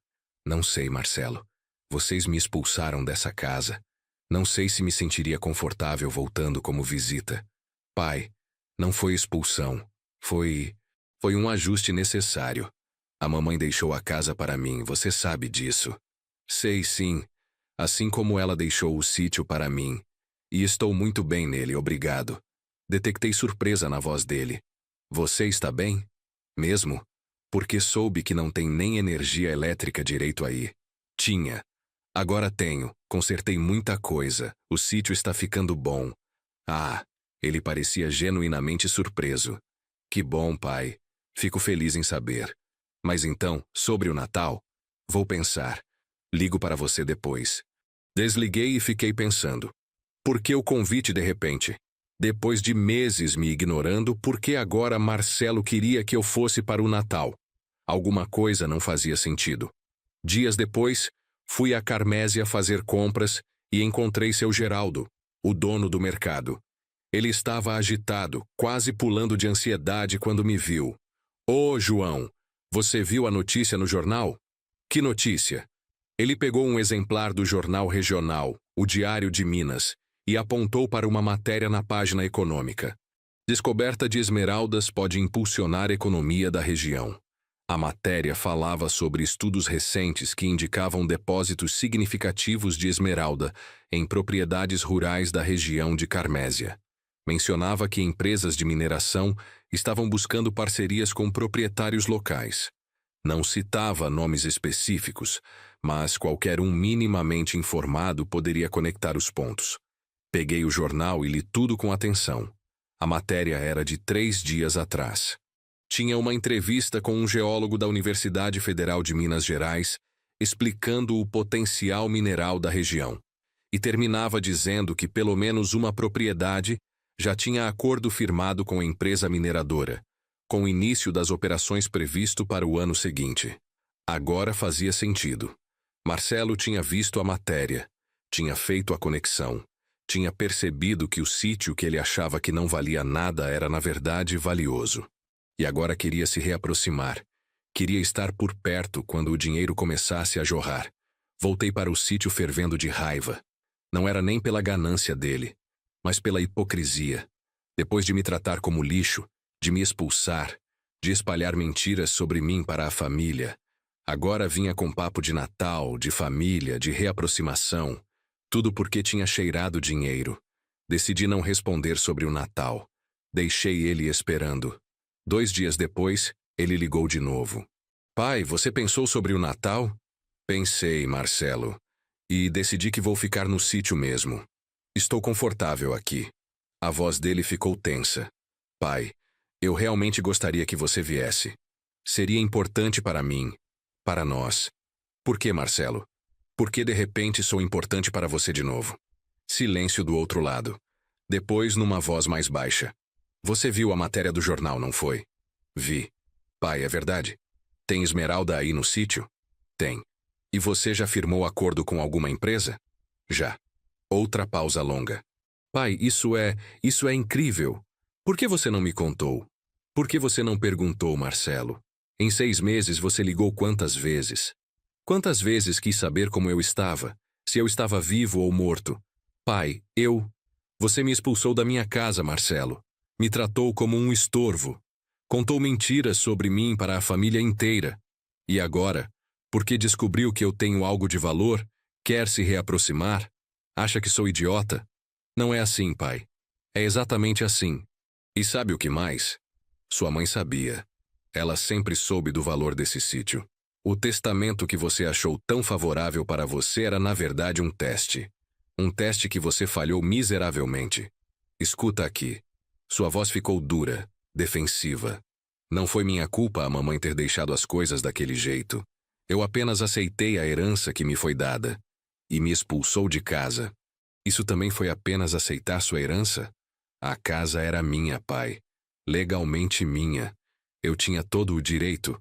Não sei, Marcelo. Vocês me expulsaram dessa casa. Não sei se me sentiria confortável voltando como visita. Pai, Não foi expulsão. Foi um ajuste necessário. A mamãe deixou a casa para mim, você sabe disso. Sei sim, assim como ela deixou o sítio para mim. E estou muito bem nele, obrigado. Detectei surpresa na voz dele. Você está bem? Mesmo? Porque soube que não tem nem energia elétrica direito aí. Tinha. Agora tenho, consertei muita coisa, o sítio está ficando bom. Ah, ele parecia genuinamente surpreso. Que bom, pai. Fico feliz em saber. Mas então, sobre o Natal? Vou pensar. Ligo para você depois. Desliguei e fiquei pensando. Por que o convite de repente? Depois de meses me ignorando, por que agora Marcelo queria que eu fosse para o Natal? Alguma coisa não fazia sentido. Dias depois, fui a Carmésia fazer compras e encontrei seu Geraldo, o dono do mercado. Ele estava agitado, quase pulando de ansiedade quando me viu. Ô, João, você viu a notícia no jornal? Que notícia? Ele pegou um exemplar do jornal regional, o Diário de Minas, e apontou para uma matéria na página econômica. Descoberta de esmeraldas pode impulsionar a economia da região. A matéria falava sobre estudos recentes que indicavam depósitos significativos de esmeralda em propriedades rurais da região de Carmésia. Mencionava que empresas de mineração estavam buscando parcerias com proprietários locais. Não citava nomes específicos, mas qualquer um minimamente informado poderia conectar os pontos. Peguei o jornal e li tudo com atenção. A matéria era de 3 dias atrás. Tinha uma entrevista com um geólogo da Universidade Federal de Minas Gerais, explicando o potencial mineral da região. E terminava dizendo que pelo menos uma propriedade já tinha acordo firmado com a empresa mineradora, com o início das operações previsto para o ano seguinte. Agora fazia sentido. Marcelo tinha visto a matéria, tinha feito a conexão, tinha percebido que o sítio que ele achava que não valia nada era na verdade valioso. E agora queria se reaproximar. Queria estar por perto quando o dinheiro começasse a jorrar. Voltei para o sítio fervendo de raiva. Não era nem pela ganância dele, mas pela hipocrisia. Depois de me tratar como lixo, de me expulsar, de espalhar mentiras sobre mim para a família, agora vinha com papo de Natal, de família, de reaproximação. Tudo porque tinha cheirado dinheiro. Decidi não responder sobre o Natal. Deixei ele esperando. 2 dias depois, ele ligou de novo. Pai, você pensou sobre o Natal? Pensei, Marcelo. E decidi que vou ficar no sítio mesmo. Estou confortável aqui. A voz dele ficou tensa. Pai, eu realmente gostaria que você viesse. Seria importante para mim, para nós. Por que, Marcelo? Por que de repente sou importante para você de novo? Silêncio do outro lado. Depois, numa voz mais baixa. Você viu a matéria do jornal, não foi? Vi. Pai, é verdade? Tem esmeralda aí no sítio? Tem. E você já firmou acordo com alguma empresa? Já. Outra pausa longa. Pai, isso é incrível. Por que você não me contou? Por que você não perguntou, Marcelo? Em 6 meses você ligou quantas vezes? Quantas vezes quis saber como eu estava? Se eu estava vivo ou morto? Pai, Você me expulsou da minha casa, Marcelo. Me tratou como um estorvo. Contou mentiras sobre mim para a família inteira. E agora, porque descobriu que eu tenho algo de valor, quer se reaproximar? Acha que sou idiota? Não é assim, pai. É exatamente assim. E sabe o que mais? Sua mãe sabia. Ela sempre soube do valor desse sítio. O testamento que você achou tão favorável para você era na verdade um teste. Um teste que você falhou miseravelmente. Escuta aqui. Sua voz ficou dura, defensiva. Não foi minha culpa a mamãe ter deixado as coisas daquele jeito. Eu apenas aceitei a herança que me foi dada. E me expulsou de casa. Isso também foi apenas aceitar sua herança? A casa era minha, pai. Legalmente minha. Eu tinha todo o direito.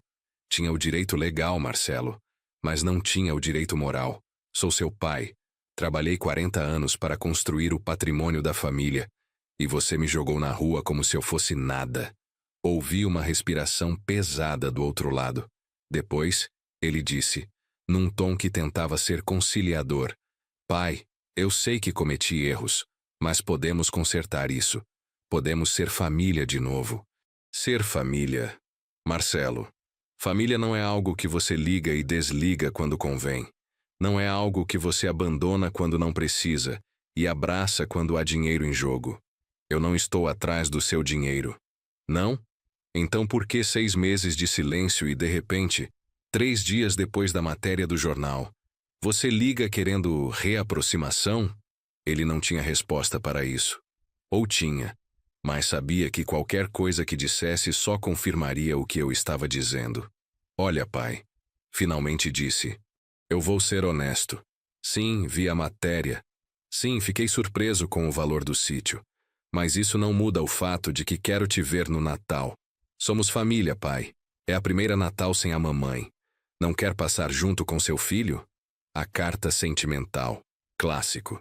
Tinha o direito legal, Marcelo. Mas não tinha o direito moral. Sou seu pai. Trabalhei 40 anos para construir o patrimônio da família. E você me jogou na rua como se eu fosse nada. Ouvi uma respiração pesada do outro lado. Depois, ele disse, num tom que tentava ser conciliador. Pai, eu sei que cometi erros, mas podemos consertar isso. Podemos ser família de novo. Ser família. Marcelo, família não é algo que você liga e desliga quando convém. Não é algo que você abandona quando não precisa e abraça quando há dinheiro em jogo. Eu não estou atrás do seu dinheiro. Não? Então por que 6 meses de silêncio e, de repente, 3 dias depois da matéria do jornal, você liga querendo reaproximação? Ele não tinha resposta para isso. Ou tinha, mas sabia que qualquer coisa que dissesse só confirmaria o que eu estava dizendo. Olha, pai, finalmente disse. Eu vou ser honesto. Sim, vi a matéria. Sim, fiquei surpreso com o valor do sítio. Mas isso não muda o fato de que quero te ver no Natal. Somos família, pai. É a primeira Natal sem a mamãe. Não quer passar junto com seu filho? A carta sentimental. Clássico.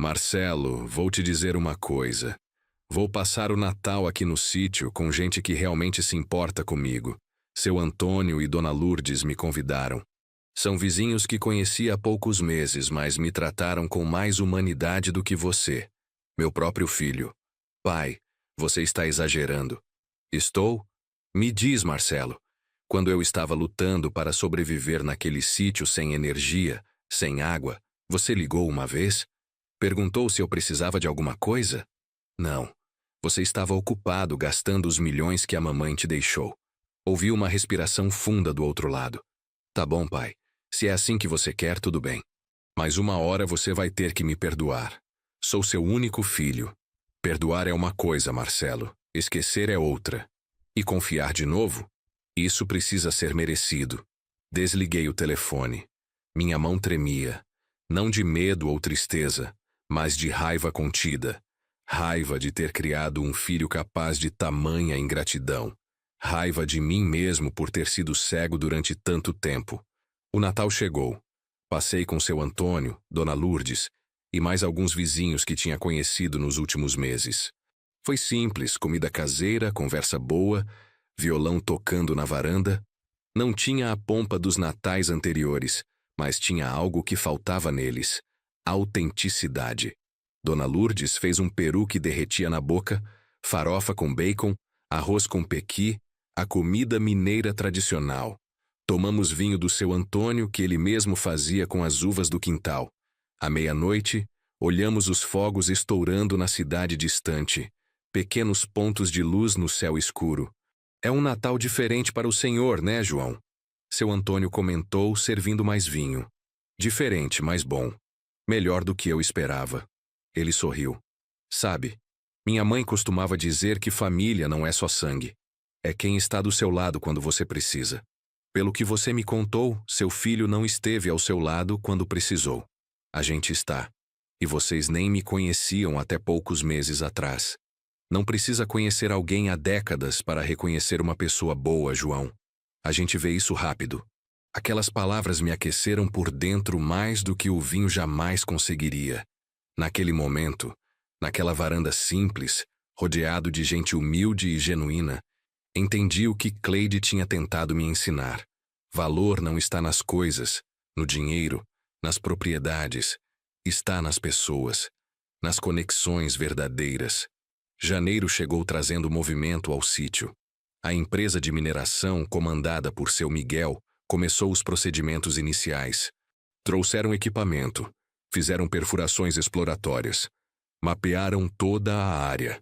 Marcelo, vou te dizer uma coisa. Vou passar o Natal aqui no sítio com gente que realmente se importa comigo. Seu Antônio e Dona Lourdes me convidaram. São vizinhos que conheci há poucos meses, mas me trataram com mais humanidade do que você. Meu próprio filho. Pai, você está exagerando. Estou? Me diz, Marcelo. Quando eu estava lutando para sobreviver naquele sítio sem energia, sem água, você ligou uma vez? Perguntou se eu precisava de alguma coisa? Não. Você estava ocupado gastando os milhões que a mamãe te deixou. Ouvi uma respiração funda do outro lado. Tá bom, pai. Se é assim que você quer, tudo bem. Mas uma hora você vai ter que me perdoar. Sou seu único filho. Perdoar é uma coisa, Marcelo. Esquecer é outra. E confiar de novo? Isso precisa ser merecido. Desliguei o telefone. Minha mão tremia. Não de medo ou tristeza, mas de raiva contida. Raiva de ter criado um filho capaz de tamanha ingratidão. Raiva de mim mesmo por ter sido cego durante tanto tempo. O Natal chegou. Passei com seu Antônio, Dona Lourdes e mais alguns vizinhos que tinha conhecido nos últimos meses. Foi simples, comida caseira, conversa boa, violão tocando na varanda. Não tinha a pompa dos natais anteriores, mas tinha algo que faltava neles: autenticidade. Dona Lourdes fez um peru que derretia na boca, farofa com bacon, arroz com pequi, a comida mineira tradicional. Tomamos vinho do seu Antônio que ele mesmo fazia com as uvas do quintal. À meia-noite, olhamos os fogos estourando na cidade distante, pequenos pontos de luz no céu escuro. É um Natal diferente para o senhor, né, João? Seu Antônio comentou, servindo mais vinho. Diferente, mas bom. Melhor do que eu esperava. Ele sorriu. Sabe, minha mãe costumava dizer que família não é só sangue. É quem está do seu lado quando você precisa. Pelo que você me contou, seu filho não esteve ao seu lado quando precisou. A gente está. E vocês nem me conheciam até poucos meses atrás. Não precisa conhecer alguém há décadas para reconhecer uma pessoa boa, João. A gente vê isso rápido. Aquelas palavras me aqueceram por dentro mais do que o vinho jamais conseguiria. Naquele momento, naquela varanda simples, rodeado de gente humilde e genuína, entendi o que Cleide tinha tentado me ensinar. Valor não está nas coisas, no dinheiro, nas propriedades. Está nas pessoas, nas conexões verdadeiras. Janeiro chegou trazendo movimento ao sítio. A empresa de mineração, comandada por seu Miguel, começou os procedimentos iniciais. Trouxeram equipamento, fizeram perfurações exploratórias, mapearam toda a área.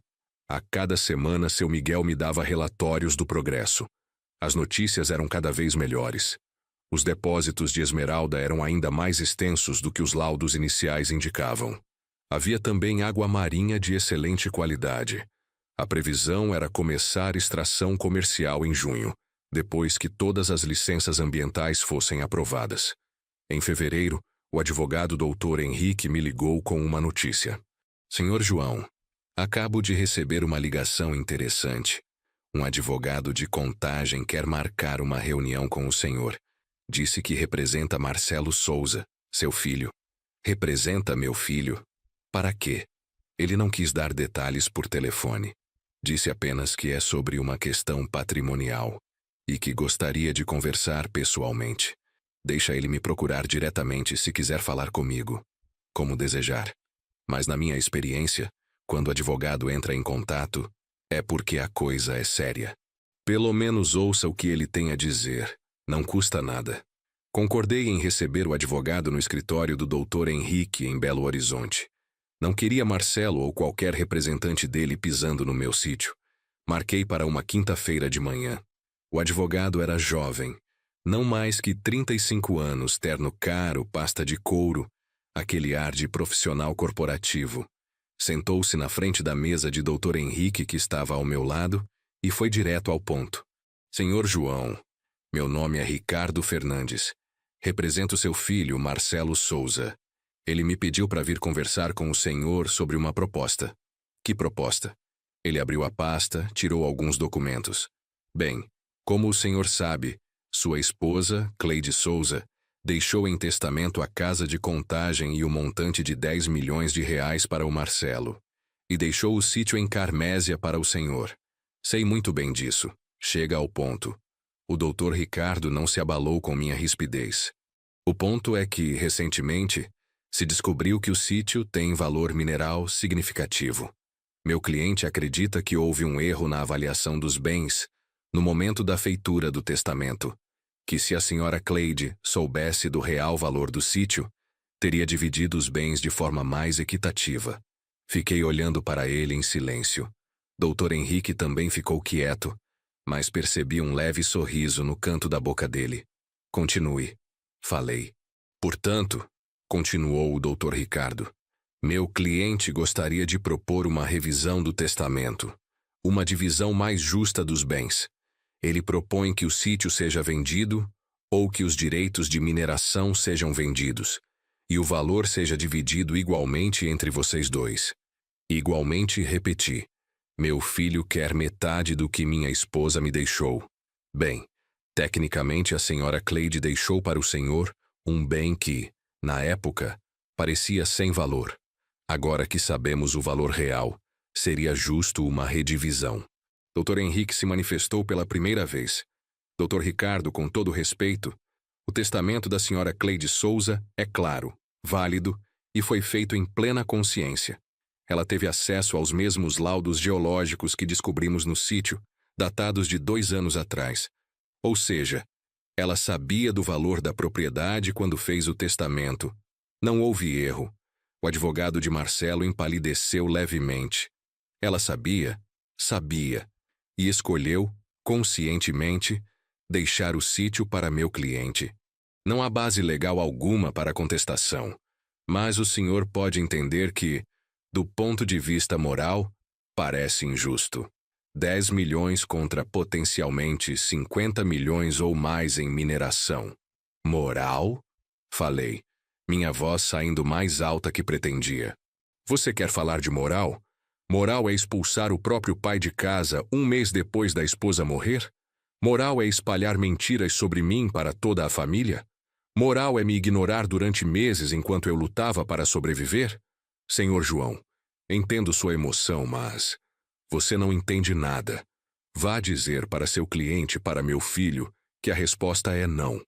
A cada semana, seu Miguel me dava relatórios do progresso. As notícias eram cada vez melhores. Os depósitos de esmeralda eram ainda mais extensos do que os laudos iniciais indicavam. Havia também água marinha de excelente qualidade. A previsão era começar extração comercial em junho, depois que todas as licenças ambientais fossem aprovadas. Em fevereiro, o advogado Dr. Henrique me ligou com uma notícia. Senhor João, acabo de receber uma ligação interessante. Um advogado de Contagem quer marcar uma reunião com o senhor. Disse que representa Marcelo Souza, seu filho. Representa meu filho? Para quê? Ele não quis dar detalhes por telefone. Disse apenas que é sobre uma questão patrimonial e que gostaria de conversar pessoalmente. Deixa ele me procurar diretamente se quiser falar comigo. Como desejar. Mas na minha experiência, Quando o advogado entra em contato, é porque a coisa é séria. Pelo menos ouça o que ele tem a dizer. Não custa nada. Concordei em receber o advogado no escritório do Dr. Henrique, em Belo Horizonte. Não queria Marcelo ou qualquer representante dele pisando no meu sítio. Marquei para uma quinta-feira de manhã. O advogado era jovem, não mais que 35 anos, terno caro, pasta de couro, aquele ar de profissional corporativo. Sentou-se na frente da mesa de Dr. Henrique, que estava ao meu lado, e foi direto ao ponto. Senhor João, meu nome é Ricardo Fernandes. Represento seu filho, Marcelo Souza. Ele me pediu para vir conversar com o senhor sobre uma proposta. Que proposta? Ele abriu a pasta, tirou alguns documentos. Bem, como o senhor sabe, sua esposa, Cleide Souza, deixou em testamento a casa de contagem e o montante de 10 milhões de reais para o Marcelo. E deixou o sítio em Carmésia para o senhor. Sei muito bem disso. Chega ao ponto. O doutor Ricardo não se abalou com minha rispidez. O ponto é que, recentemente, se descobriu que o sítio tem valor mineral significativo. Meu cliente acredita que houve um erro na avaliação dos bens no momento da feitura do testamento, que se a senhora Cleide soubesse do real valor do sítio, teria dividido os bens de forma mais equitativa. Fiquei olhando para ele em silêncio. Dr. Henrique também ficou quieto, mas percebi um leve sorriso no canto da boca dele. Continue, falei. Portanto, continuou o Dr. Ricardo, meu cliente gostaria de propor uma revisão do testamento, uma divisão mais justa dos bens. Ele propõe que o sítio seja vendido ou que os direitos de mineração sejam vendidos, e o valor seja dividido igualmente entre vocês dois. Igualmente, repeti. Meu filho quer metade do que minha esposa me deixou. Bem, tecnicamente a senhora Cleide deixou para o senhor um bem que, na época, parecia sem valor. Agora que sabemos o valor real, seria justo uma redivisão. Dr. Henrique se manifestou pela primeira vez. Dr. Ricardo, com todo respeito, o testamento da senhora Cleide Souza é claro, válido e foi feito em plena consciência. Ela teve acesso aos mesmos laudos geológicos que descobrimos no sítio, datados de 2 anos atrás. Ou seja, ela sabia do valor da propriedade quando fez o testamento. Não houve erro. O advogado de Marcelo empalideceu levemente. Ela sabia, e escolheu, conscientemente, deixar o sítio para meu cliente. Não há base legal alguma para a contestação, mas o senhor pode entender que, do ponto de vista moral, parece injusto. 10 milhões contra potencialmente 50 milhões ou mais em mineração. Moral? Falei, minha voz saindo mais alta que pretendia. Você quer falar de moral? Moral é expulsar o próprio pai de casa 1 mês depois da esposa morrer? Moral é espalhar mentiras sobre mim para toda a família? Moral é me ignorar durante meses enquanto eu lutava para sobreviver? Senhor João, entendo sua emoção, mas você não entende nada. Vá dizer para seu cliente, para meu filho, que a resposta é não.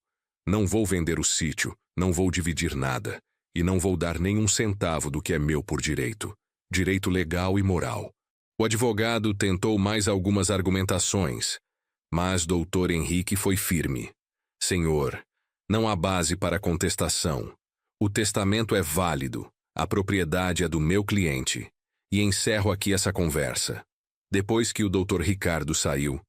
Não vou vender o sítio, não vou dividir nada, e não vou dar nenhum centavo do que é meu por direito. Direito legal e moral. O advogado tentou mais algumas argumentações, mas Dr. Henrique foi firme. Senhor, não há base para contestação. O testamento é válido. A propriedade é do meu cliente. E encerro aqui essa conversa. Depois que o Dr. Ricardo saiu,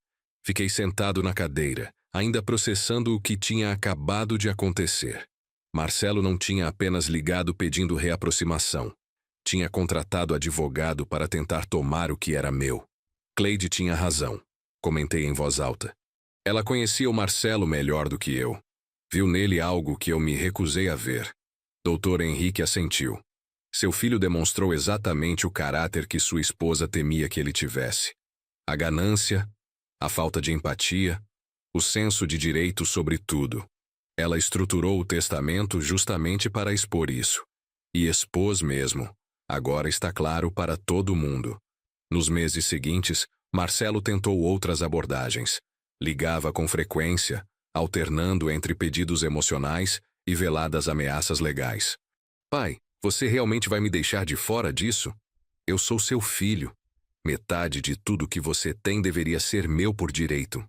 fiquei sentado na cadeira, ainda processando o que tinha acabado de acontecer. Marcelo não tinha apenas ligado pedindo reaproximação. Tinha contratado advogado para tentar tomar o que era meu. Cleide tinha razão, comentei em voz alta. Ela conhecia o Marcelo melhor do que eu. Viu nele algo que eu me recusei a ver. Dr. Henrique assentiu. Seu filho demonstrou exatamente o caráter que sua esposa temia que ele tivesse. A ganância, a falta de empatia, o senso de direito sobre tudo. Ela estruturou o testamento justamente para expor isso. E expôs mesmo. Agora está claro para todo mundo. Nos meses seguintes, Marcelo tentou outras abordagens. Ligava com frequência, alternando entre pedidos emocionais e veladas ameaças legais. Pai, você realmente vai me deixar de fora disso? Eu sou seu filho. Metade de tudo que você tem deveria ser meu por direito.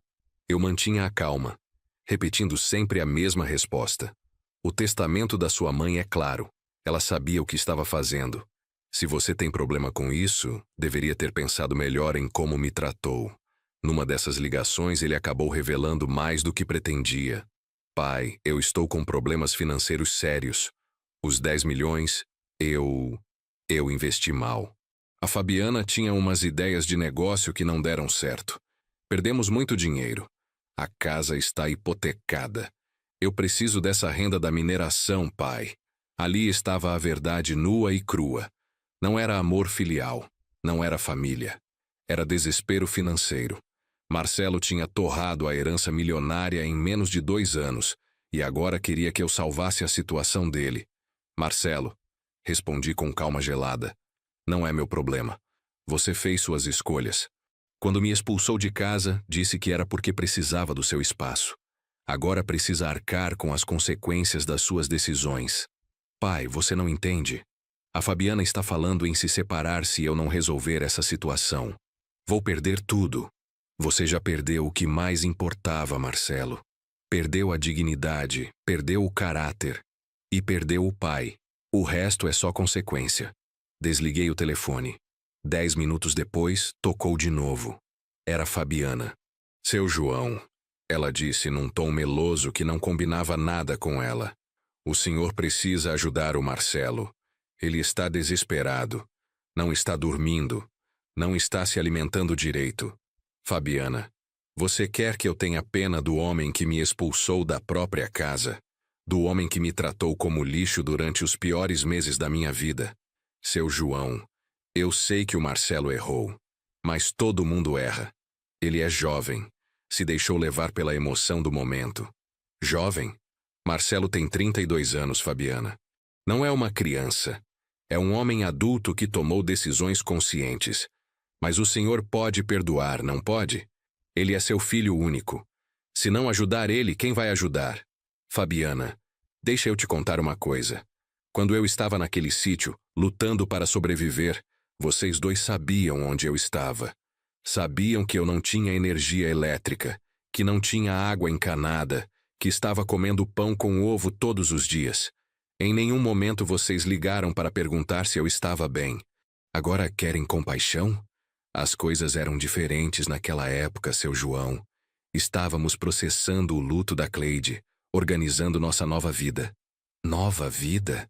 Eu mantinha a calma, repetindo sempre a mesma resposta. O testamento da sua mãe é claro. Ela sabia o que estava fazendo. Se você tem problema com isso, deveria ter pensado melhor em como me tratou. Numa dessas ligações, ele acabou revelando mais do que pretendia. Pai, eu estou com problemas financeiros sérios. Os 10 milhões, eu investi mal. A Fabiana tinha umas ideias de negócio que não deram certo. Perdemos muito dinheiro. A casa está hipotecada. Eu preciso dessa renda da mineração, pai. Ali estava a verdade nua e crua. Não era amor filial. Não era família. Era desespero financeiro. Marcelo tinha torrado a herança milionária em menos de 2 anos e agora queria que eu salvasse a situação dele. Marcelo, respondi com calma gelada. Não é meu problema. Você fez suas escolhas. Quando me expulsou de casa, disse que era porque precisava do seu espaço. Agora precisa arcar com as consequências das suas decisões. Pai, você não entende. A Fabiana está falando em se separar se eu não resolver essa situação. Vou perder tudo. Você já perdeu o que mais importava, Marcelo. Perdeu a dignidade, perdeu o caráter e perdeu o pai. O resto é só consequência. Desliguei o telefone. 10 minutos depois, tocou de novo. Era Fabiana. Seu João, ela disse num tom meloso que não combinava nada com ela. O senhor precisa ajudar o Marcelo. Ele está desesperado. Não está dormindo. Não está se alimentando direito. Fabiana, você quer que eu tenha pena do homem que me expulsou da própria casa? Do homem que me tratou como lixo durante os piores meses da minha vida? Seu João, eu sei que o Marcelo errou, mas todo mundo erra. Ele é jovem, se deixou levar pela emoção do momento. Jovem? Marcelo tem 32 anos, Fabiana. Não é uma criança. É um homem adulto que tomou decisões conscientes. Mas o senhor pode perdoar, não pode? Ele é seu filho único. Se não ajudar ele, quem vai ajudar? Fabiana, deixa eu te contar uma coisa. Quando eu estava naquele sítio, lutando para sobreviver, vocês dois sabiam onde eu estava. Sabiam que eu não tinha energia elétrica, que não tinha água encanada, que estava comendo pão com ovo todos os dias. Em nenhum momento vocês ligaram para perguntar se eu estava bem. Agora querem compaixão? As coisas eram diferentes naquela época, seu João. Estávamos processando o luto da Cleide, organizando nossa nova vida. Nova vida?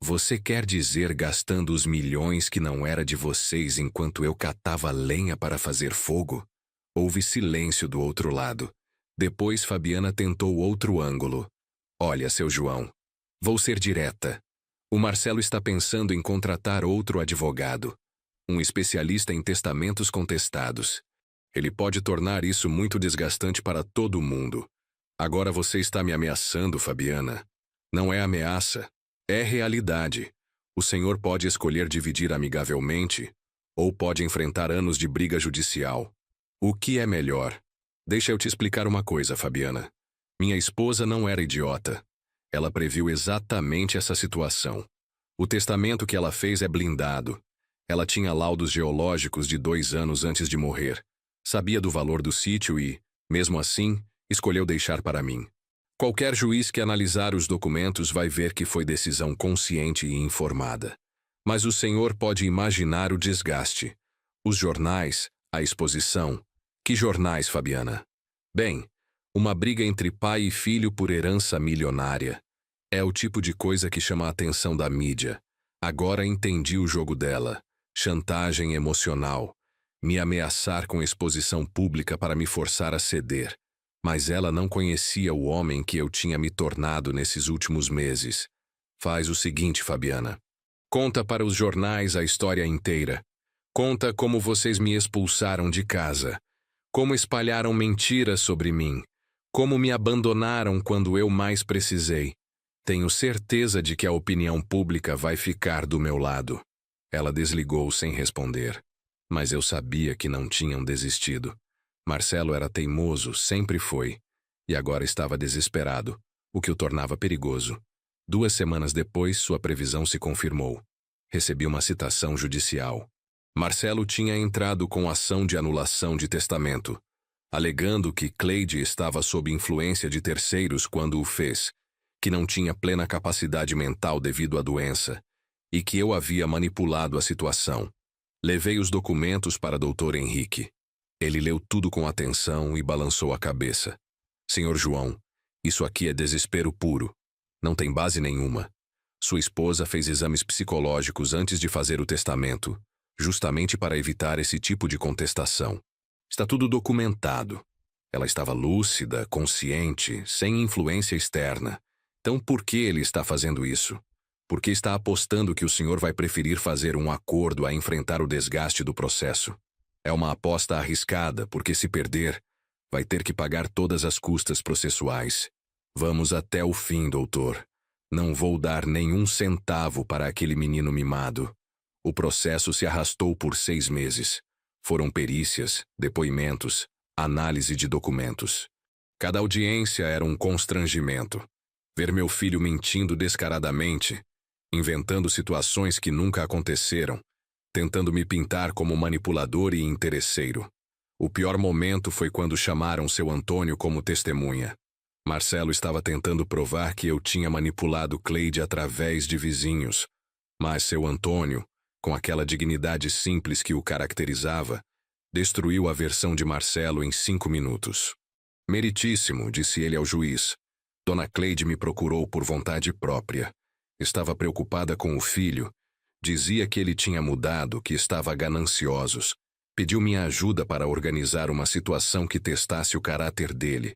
Você quer dizer gastando os milhões que não era de vocês enquanto eu catava lenha para fazer fogo? Houve silêncio do outro lado. Depois Fabiana tentou outro ângulo. Olha, seu João, vou ser direta. O Marcelo está pensando em contratar outro advogado. Um especialista em testamentos contestados. Ele pode tornar isso muito desgastante para todo mundo. Agora você está me ameaçando, Fabiana. Não é ameaça, é realidade. O senhor pode escolher dividir amigavelmente, ou pode enfrentar anos de briga judicial. O que é melhor? Deixa eu te explicar uma coisa, Fabiana. Minha esposa não era idiota. Ela previu exatamente essa situação. O testamento que ela fez é blindado. Ela tinha laudos geológicos de 2 anos antes de morrer. Sabia do valor do sítio e, mesmo assim, escolheu deixar para mim. Qualquer juiz que analisar os documentos vai ver que foi decisão consciente e informada. Mas o senhor pode imaginar o desgaste. Os jornais, a exposição. Que jornais, Fabiana? Bem, uma briga entre pai e filho por herança milionária. É o tipo de coisa que chama a atenção da mídia. Agora entendi o jogo dela. Chantagem emocional. Me ameaçar com exposição pública para me forçar a ceder. Mas ela não conhecia o homem que eu tinha me tornado nesses últimos meses. Faz o seguinte, Fabiana. Conta para os jornais a história inteira. Conta como vocês me expulsaram de casa. Como espalharam mentiras sobre mim. Como me abandonaram quando eu mais precisei. Tenho certeza de que a opinião pública vai ficar do meu lado. Ela desligou sem responder. Mas eu sabia que não tinham desistido. Marcelo era teimoso, sempre foi. E agora estava desesperado, o que o tornava perigoso. 2 semanas depois, sua previsão se confirmou. Recebi uma citação judicial. Marcelo tinha entrado com ação de anulação de testamento, alegando que Cleide estava sob influência de terceiros quando o fez, que não tinha plena capacidade mental devido à doença, e que eu havia manipulado a situação. Levei os documentos para Dr. Henrique. Ele leu tudo com atenção e balançou a cabeça. Senhor João, isso aqui é desespero puro. Não tem base nenhuma. Sua esposa fez exames psicológicos antes de fazer o testamento, justamente para evitar esse tipo de contestação. Está tudo documentado. Ela estava lúcida, consciente, sem influência externa. Então por que ele está fazendo isso? Porque está apostando que o senhor vai preferir fazer um acordo a enfrentar o desgaste do processo. É uma aposta arriscada, porque se perder, vai ter que pagar todas as custas processuais. Vamos até o fim, doutor. Não vou dar nenhum centavo para aquele menino mimado. O processo se arrastou por 6 meses. Foram perícias, depoimentos, análise de documentos. Cada audiência era um constrangimento. Ver meu filho mentindo descaradamente, inventando situações que nunca aconteceram, tentando me pintar como manipulador e interesseiro. O pior momento foi quando chamaram seu Antônio como testemunha. Marcelo estava tentando provar que eu tinha manipulado Cleide através de vizinhos, mas seu Antônio, com aquela dignidade simples que o caracterizava, destruiu a versão de Marcelo em 5 minutos. Meritíssimo, disse ele ao juiz. Dona Cleide me procurou por vontade própria. Estava preocupada com o filho. Dizia que ele tinha mudado, que estava gananciosos. Pediu minha ajuda para organizar uma situação que testasse o caráter dele.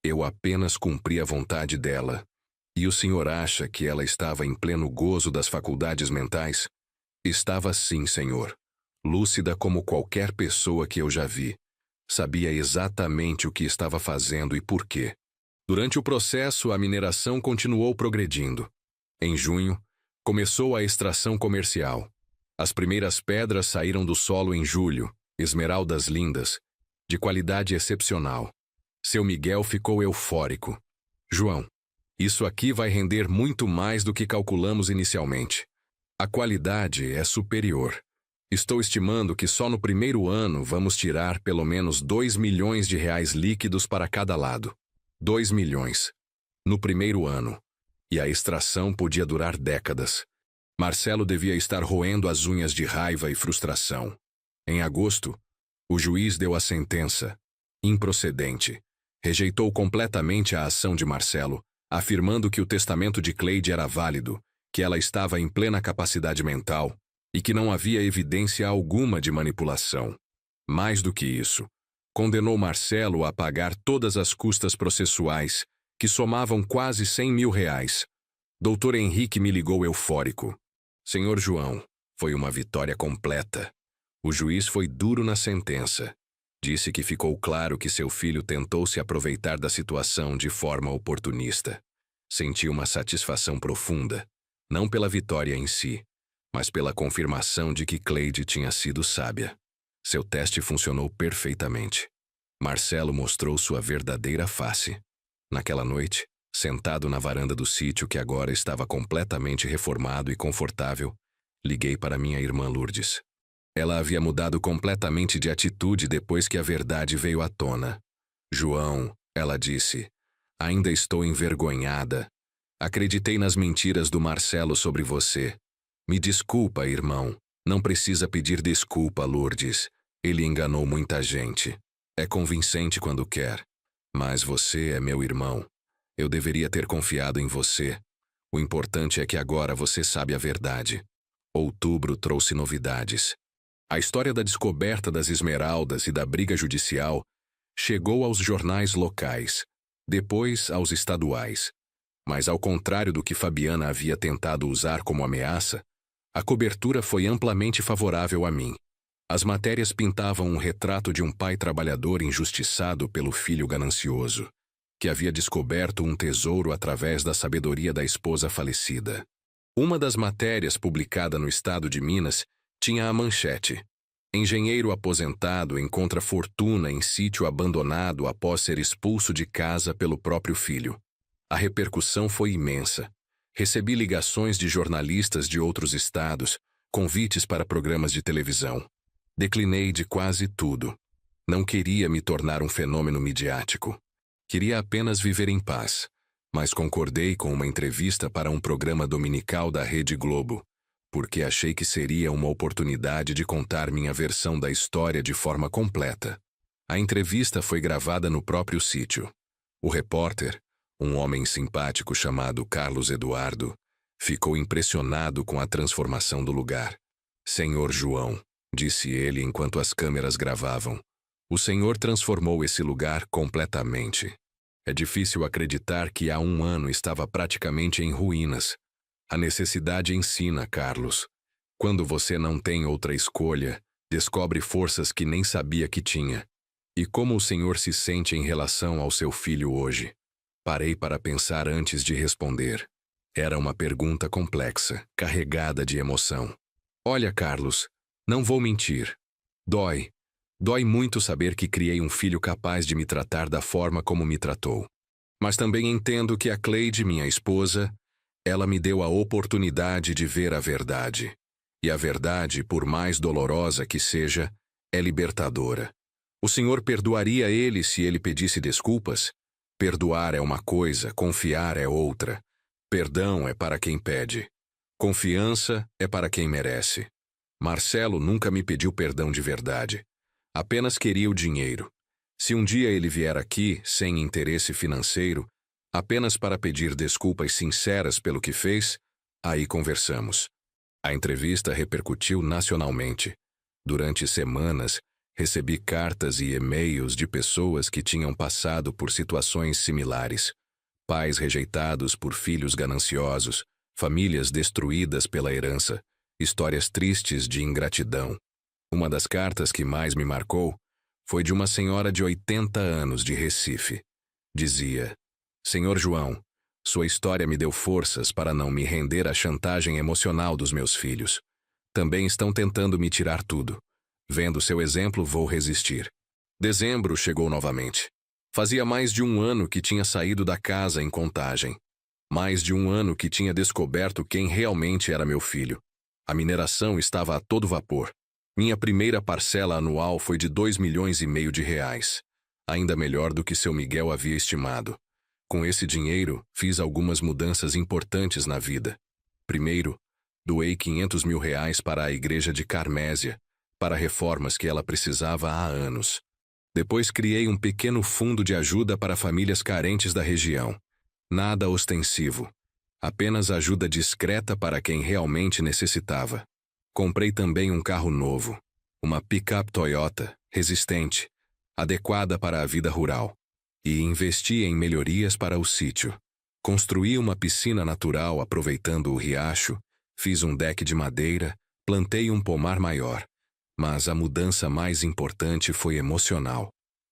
Eu apenas cumpri a vontade dela. E o senhor acha que ela estava em pleno gozo das faculdades mentais? Estava sim, senhor. Lúcida como qualquer pessoa que eu já vi. Sabia exatamente o que estava fazendo e por quê. Durante o processo, a mineração continuou progredindo. Em junho, começou a extração comercial. As primeiras pedras saíram do solo em julho, esmeraldas lindas, de qualidade excepcional. Seu Miguel ficou eufórico. João, isso aqui vai render muito mais do que calculamos inicialmente. A qualidade é superior. Estou estimando que só no primeiro ano vamos tirar pelo menos 2 milhões de reais líquidos para cada lado. 2 milhões. No primeiro ano. E a extração podia durar décadas. Marcelo devia estar roendo as unhas de raiva e frustração. Em agosto, o juiz deu a sentença. Improcedente. Rejeitou completamente a ação de Marcelo, afirmando que o testamento de Cleide era válido, que ela estava em plena capacidade mental e que não havia evidência alguma de manipulação. Mais do que isso, condenou Marcelo a pagar todas as custas processuais, que somavam quase 100 mil reais. Dr. Henrique me ligou eufórico. Senhor João, foi uma vitória completa. O juiz foi duro na sentença. Disse que ficou claro que seu filho tentou se aproveitar da situação de forma oportunista. Senti uma satisfação profunda, não pela vitória em si, mas pela confirmação de que Cleide tinha sido sábia. Seu teste funcionou perfeitamente. Marcelo mostrou sua verdadeira face. Naquela noite, sentado na varanda do sítio que agora estava completamente reformado e confortável, liguei para minha irmã Lourdes. Ela havia mudado completamente de atitude depois que a verdade veio à tona. João, ela disse, ainda estou envergonhada. Acreditei nas mentiras do Marcelo sobre você. Me desculpa, irmão. Não precisa pedir desculpa, Lourdes. Ele enganou muita gente. É convincente quando quer. Mas você é meu irmão. Eu deveria ter confiado em você. O importante é que agora você sabe a verdade. Outubro trouxe novidades. A história da descoberta das esmeraldas e da briga judicial chegou aos jornais locais, depois aos estaduais. Mas ao contrário do que Fabiana havia tentado usar como ameaça, a cobertura foi amplamente favorável a mim. As matérias pintavam um retrato de um pai trabalhador injustiçado pelo filho ganancioso, que havia descoberto um tesouro através da sabedoria da esposa falecida. Uma das matérias publicada no estado de Minas tinha a manchete: engenheiro aposentado encontra fortuna em sítio abandonado após ser expulso de casa pelo próprio filho. A repercussão foi imensa. Recebi ligações de jornalistas de outros estados, convites para programas de televisão. Declinei de quase tudo. Não queria me tornar um fenômeno midiático. Queria apenas viver em paz, mas concordei com uma entrevista para um programa dominical da Rede Globo, porque achei que seria uma oportunidade de contar minha versão da história de forma completa. A entrevista foi gravada no próprio sítio. O repórter, um homem simpático chamado Carlos Eduardo, ficou impressionado com a transformação do lugar. "Senhor João", disse ele enquanto as câmeras gravavam, "o senhor transformou esse lugar completamente. É difícil acreditar que há um ano estava praticamente em ruínas. A necessidade ensina, Carlos. Quando você não tem outra escolha, descobre forças que nem sabia que tinha. E como o senhor se sente em relação ao seu filho hoje?" Parei para pensar antes de responder. Era uma pergunta complexa, carregada de emoção. "Olha, Carlos, não vou mentir. Dói. Dói muito saber que criei um filho capaz de me tratar da forma como me tratou. Mas também entendo que a Cleide, minha esposa, ela me deu a oportunidade de ver a verdade. E a verdade, por mais dolorosa que seja, é libertadora. O senhor perdoaria ele se ele pedisse desculpas? Perdoar é uma coisa, confiar é outra. Perdão é para quem pede. Confiança é para quem merece. Marcelo nunca me pediu perdão de verdade. Apenas queria o dinheiro. Se um dia ele vier aqui, sem interesse financeiro, apenas para pedir desculpas sinceras pelo que fez, aí conversamos." A entrevista repercutiu nacionalmente. Durante semanas, recebi cartas e e-mails de pessoas que tinham passado por situações similares. Pais rejeitados por filhos gananciosos, famílias destruídas pela herança, histórias tristes de ingratidão. Uma das cartas que mais me marcou foi de uma senhora de 80 anos de Recife. Dizia: "Senhor João, sua história me deu forças para não me render à chantagem emocional dos meus filhos. Também estão tentando me tirar tudo. Vendo seu exemplo, vou resistir." Dezembro chegou novamente. Fazia mais de um ano que tinha saído da casa em Contagem. Mais de um ano que tinha descoberto quem realmente era meu filho. A mineração estava a todo vapor. Minha primeira parcela anual foi de 2,5 milhões de reais. Ainda melhor do que seu Miguel havia estimado. Com esse dinheiro, fiz algumas mudanças importantes na vida. Primeiro, doei 500 mil reais para a igreja de Carmésia, para reformas que ela precisava há anos. Depois criei um pequeno fundo de ajuda para famílias carentes da região. Nada ostensivo. Apenas ajuda discreta para quem realmente necessitava. Comprei também um carro novo. Uma picape Toyota, resistente, adequada para a vida rural. E investi em melhorias para o sítio. Construí uma piscina natural aproveitando o riacho, fiz um deck de madeira, plantei um pomar maior. Mas a mudança mais importante foi emocional.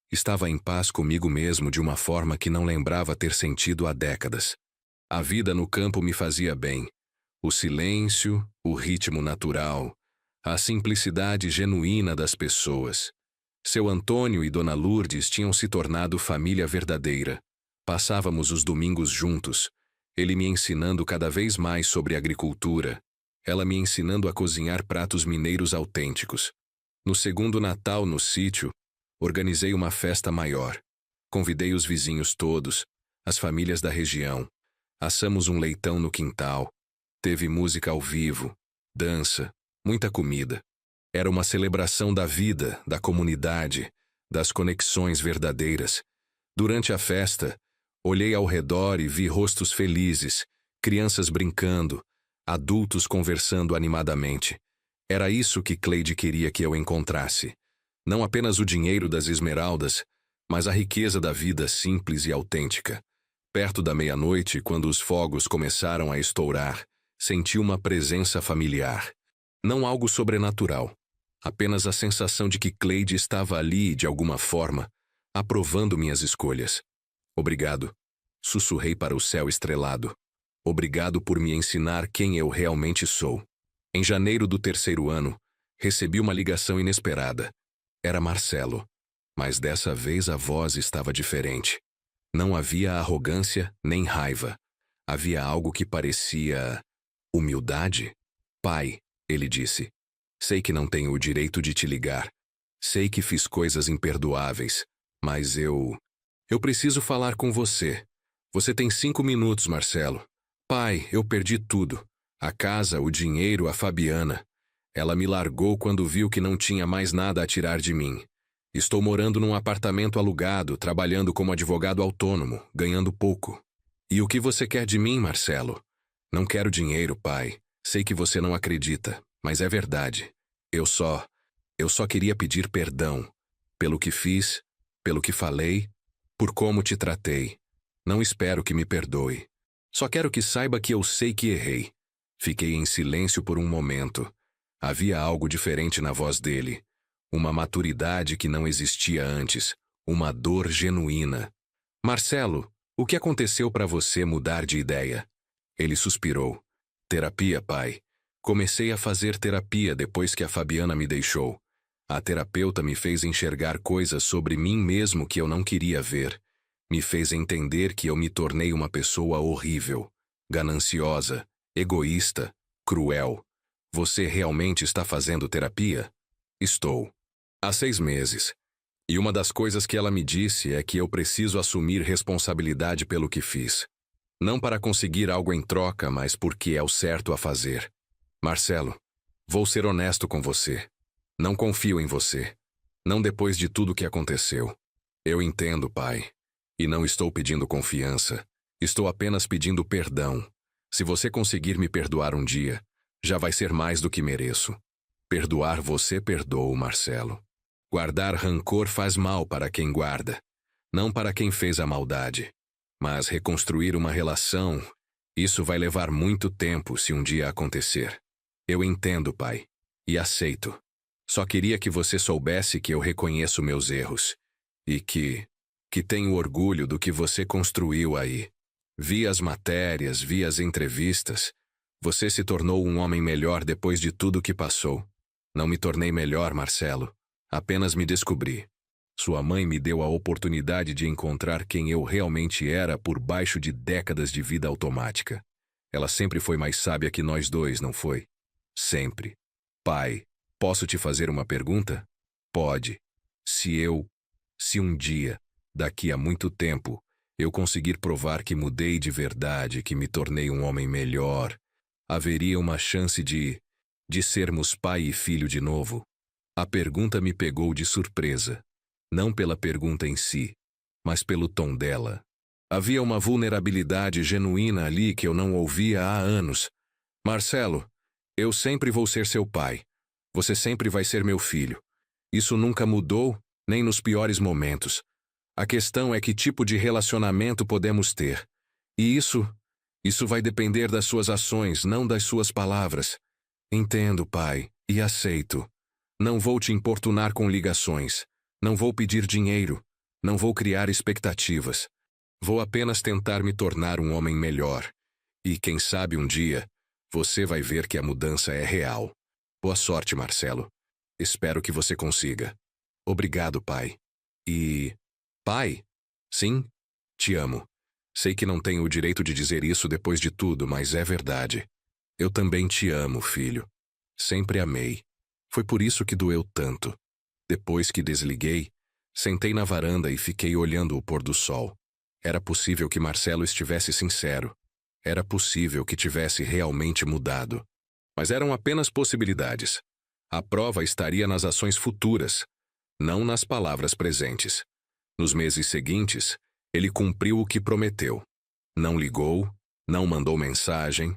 Estava em paz comigo mesmo de uma forma que não lembrava ter sentido há décadas. A vida no campo me fazia bem. O silêncio, o ritmo natural, a simplicidade genuína das pessoas. Seu Antônio e Dona Lourdes tinham se tornado família verdadeira. Passávamos os domingos juntos, ele me ensinando cada vez mais sobre agricultura, ela me ensinando a cozinhar pratos mineiros autênticos. No segundo Natal no sítio, organizei uma festa maior. Convidei os vizinhos todos, as famílias da região. Assamos um leitão no quintal. Teve música ao vivo, dança, muita comida. Era uma celebração da vida, da comunidade, das conexões verdadeiras. Durante a festa, olhei ao redor e vi rostos felizes, crianças brincando, adultos conversando animadamente. Era isso que Cleide queria que eu encontrasse. Não apenas o dinheiro das esmeraldas, mas a riqueza da vida simples e autêntica. Perto da meia-noite, quando os fogos começaram a estourar, senti uma presença familiar. Não algo sobrenatural. Apenas a sensação de que Cleide estava ali, de alguma forma, aprovando minhas escolhas. Obrigado. Sussurrei para o céu estrelado. Obrigado por me ensinar quem eu realmente sou. Em janeiro do terceiro ano, recebi uma ligação inesperada. Era Marcelo. Mas dessa vez a voz estava diferente. Não havia arrogância nem raiva. Havia algo que parecia... humildade? Pai, ele disse. Sei que não tenho o direito de te ligar. Sei que fiz coisas imperdoáveis, mas eu preciso falar com você. Você tem 5 minutos, Marcelo. Pai, eu perdi tudo. A casa, o dinheiro, a Fabiana. Ela me largou quando viu que não tinha mais nada a tirar de mim. Estou morando num apartamento alugado, trabalhando como advogado autônomo, ganhando pouco. E o que você quer de mim, Marcelo? Não quero dinheiro, pai. Sei que você não acredita, mas é verdade. Eu só queria pedir perdão. Pelo que fiz, pelo que falei, por como te tratei. Não espero que me perdoe. Só quero que saiba que eu sei que errei. Fiquei em silêncio por um momento. Havia algo diferente na voz dele. Uma maturidade que não existia antes. Uma dor genuína. Marcelo, o que aconteceu para você mudar de ideia? Ele suspirou. Terapia, pai. Comecei a fazer terapia depois que a Fabiana me deixou. A terapeuta me fez enxergar coisas sobre mim mesmo que eu não queria ver. Me fez entender que eu me tornei uma pessoa horrível, gananciosa, egoísta, cruel. Você realmente está fazendo terapia? Estou. Há 6 meses. E uma das coisas que ela me disse é que eu preciso assumir responsabilidade pelo que fiz. Não para conseguir algo em troca, mas porque é o certo a fazer. Marcelo, vou ser honesto com você. Não confio em você. Não depois de tudo que aconteceu. Eu entendo, pai. E não estou pedindo confiança. Estou apenas pedindo perdão. Se você conseguir me perdoar um dia, já vai ser mais do que mereço. Perdoar você perdoa, Marcelo. Guardar rancor faz mal para quem guarda, não para quem fez a maldade. Mas reconstruir uma relação, isso vai levar muito tempo se um dia acontecer. Eu entendo, pai, e aceito. Só queria que você soubesse que eu reconheço meus erros e que tenho orgulho do que você construiu aí. Vi as matérias, vi as entrevistas. Você se tornou um homem melhor depois de tudo que passou. Não me tornei melhor, Marcelo. Apenas me descobri. Sua mãe me deu a oportunidade de encontrar quem eu realmente era por baixo de décadas de vida automática. Ela sempre foi mais sábia que nós dois, não foi? Sempre. Pai, posso te fazer uma pergunta? Pode. Se um dia, daqui a muito tempo, eu conseguir provar que mudei de verdade, que me tornei um homem melhor, haveria uma chance de sermos pai e filho de novo? A pergunta me pegou de surpresa. Não pela pergunta em si, mas pelo tom dela. Havia uma vulnerabilidade genuína ali que eu não ouvia há anos. Marcelo, eu sempre vou ser seu pai. Você sempre vai ser meu filho. Isso nunca mudou, nem nos piores momentos. A questão é que tipo de relacionamento podemos ter. E isso vai depender das suas ações, não das suas palavras. Entendo, pai, e aceito. Não vou te importunar com ligações. Não vou pedir dinheiro. Não vou criar expectativas. Vou apenas tentar me tornar um homem melhor. E quem sabe um dia, você vai ver que a mudança é real. Boa sorte, Marcelo. Espero que você consiga. Obrigado, pai. E... Pai? Sim? Te amo. Sei que não tenho o direito de dizer isso depois de tudo, mas é verdade. Eu também te amo, filho. Sempre amei. Foi por isso que doeu tanto. Depois que desliguei, sentei na varanda e fiquei olhando o pôr do sol. Era possível que Marcelo estivesse sincero. Era possível que tivesse realmente mudado. Mas eram apenas possibilidades. A prova estaria nas ações futuras, não nas palavras presentes. Nos meses seguintes, ele cumpriu o que prometeu. Não ligou, não mandou mensagem,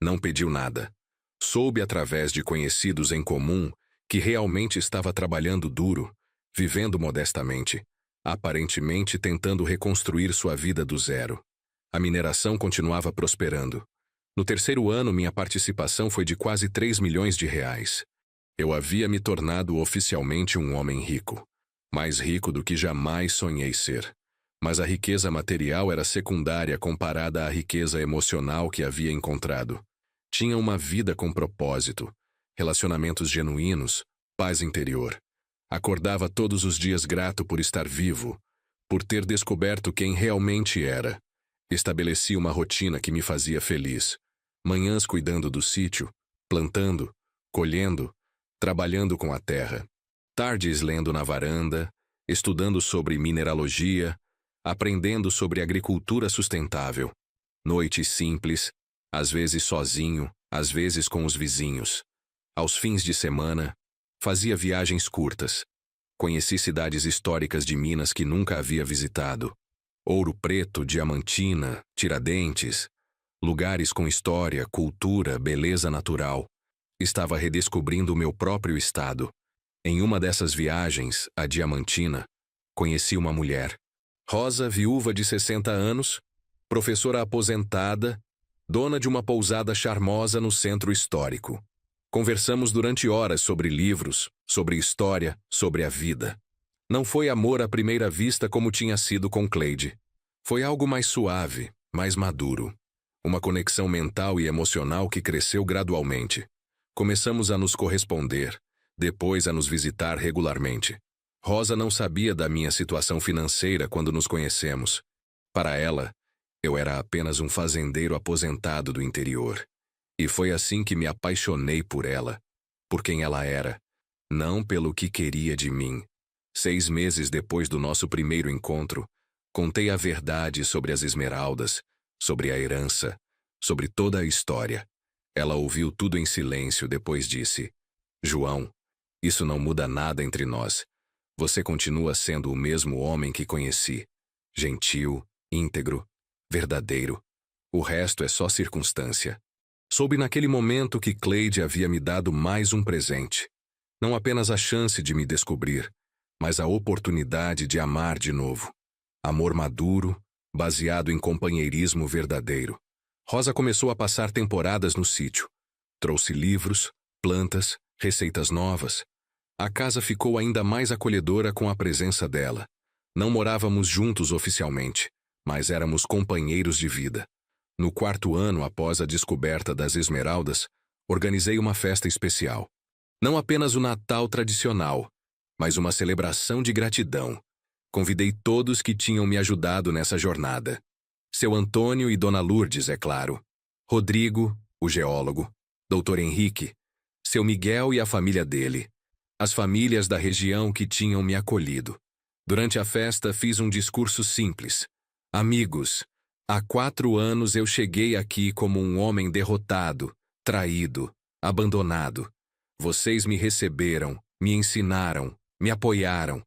não pediu nada. Soube através de conhecidos em comum que realmente estava trabalhando duro, vivendo modestamente, aparentemente tentando reconstruir sua vida do zero. A mineração continuava prosperando. No 3º ano, minha participação foi de quase 3 milhões de reais. Eu havia me tornado oficialmente um homem rico. Mais rico do que jamais sonhei ser. Mas a riqueza material era secundária comparada à riqueza emocional que havia encontrado. Tinha uma vida com propósito, relacionamentos genuínos, paz interior. Acordava todos os dias grato por estar vivo, por ter descoberto quem realmente era. Estabeleci uma rotina que me fazia feliz. Manhãs cuidando do sítio, plantando, colhendo, trabalhando com a terra. Tardes lendo na varanda, estudando sobre mineralogia, aprendendo sobre agricultura sustentável. Noites simples, às vezes sozinho, às vezes com os vizinhos. Aos fins de semana, fazia viagens curtas. Conheci cidades históricas de Minas que nunca havia visitado. Ouro Preto, Diamantina, Tiradentes. Lugares com história, cultura, beleza natural. Estava redescobrindo o meu próprio estado. Em uma dessas viagens, a Diamantina, conheci uma mulher. Rosa, viúva de 60 anos, professora aposentada, dona de uma pousada charmosa no centro histórico. Conversamos durante horas sobre livros, sobre história, sobre a vida. Não foi amor à primeira vista como tinha sido com Cleide. Foi algo mais suave, mais maduro. Uma conexão mental e emocional que cresceu gradualmente. Começamos a nos corresponder, depois a nos visitar regularmente. Rosa não sabia da minha situação financeira quando nos conhecemos. Para ela, eu era apenas um fazendeiro aposentado do interior. E foi assim que me apaixonei por ela, por quem ela era, não pelo que queria de mim. 6 meses depois do nosso primeiro encontro, contei a verdade sobre as esmeraldas, sobre a herança, sobre toda a história. Ela ouviu tudo em silêncio, depois disse: João, isso não muda nada entre nós. Você continua sendo o mesmo homem que conheci. Gentil, íntegro, verdadeiro. O resto é só circunstância. Soube naquele momento que Cleide havia me dado mais um presente. Não apenas a chance de me descobrir, mas a oportunidade de amar de novo. Amor maduro, baseado em companheirismo verdadeiro. Rosa começou a passar temporadas no sítio. Trouxe livros, plantas, receitas novas. A casa ficou ainda mais acolhedora com a presença dela. Não morávamos juntos oficialmente, mas éramos companheiros de vida. No 4º ano após a descoberta das esmeraldas, organizei uma festa especial. Não apenas o Natal tradicional, mas uma celebração de gratidão. Convidei todos que tinham me ajudado nessa jornada. Seu Antônio e Dona Lourdes, é claro. Rodrigo, o geólogo. Dr. Henrique. Seu Miguel e a família dele. As famílias da região que tinham me acolhido. Durante a festa fiz um discurso simples. Amigos, há 4 anos eu cheguei aqui como um homem derrotado, traído, abandonado. Vocês me receberam, me ensinaram, me apoiaram,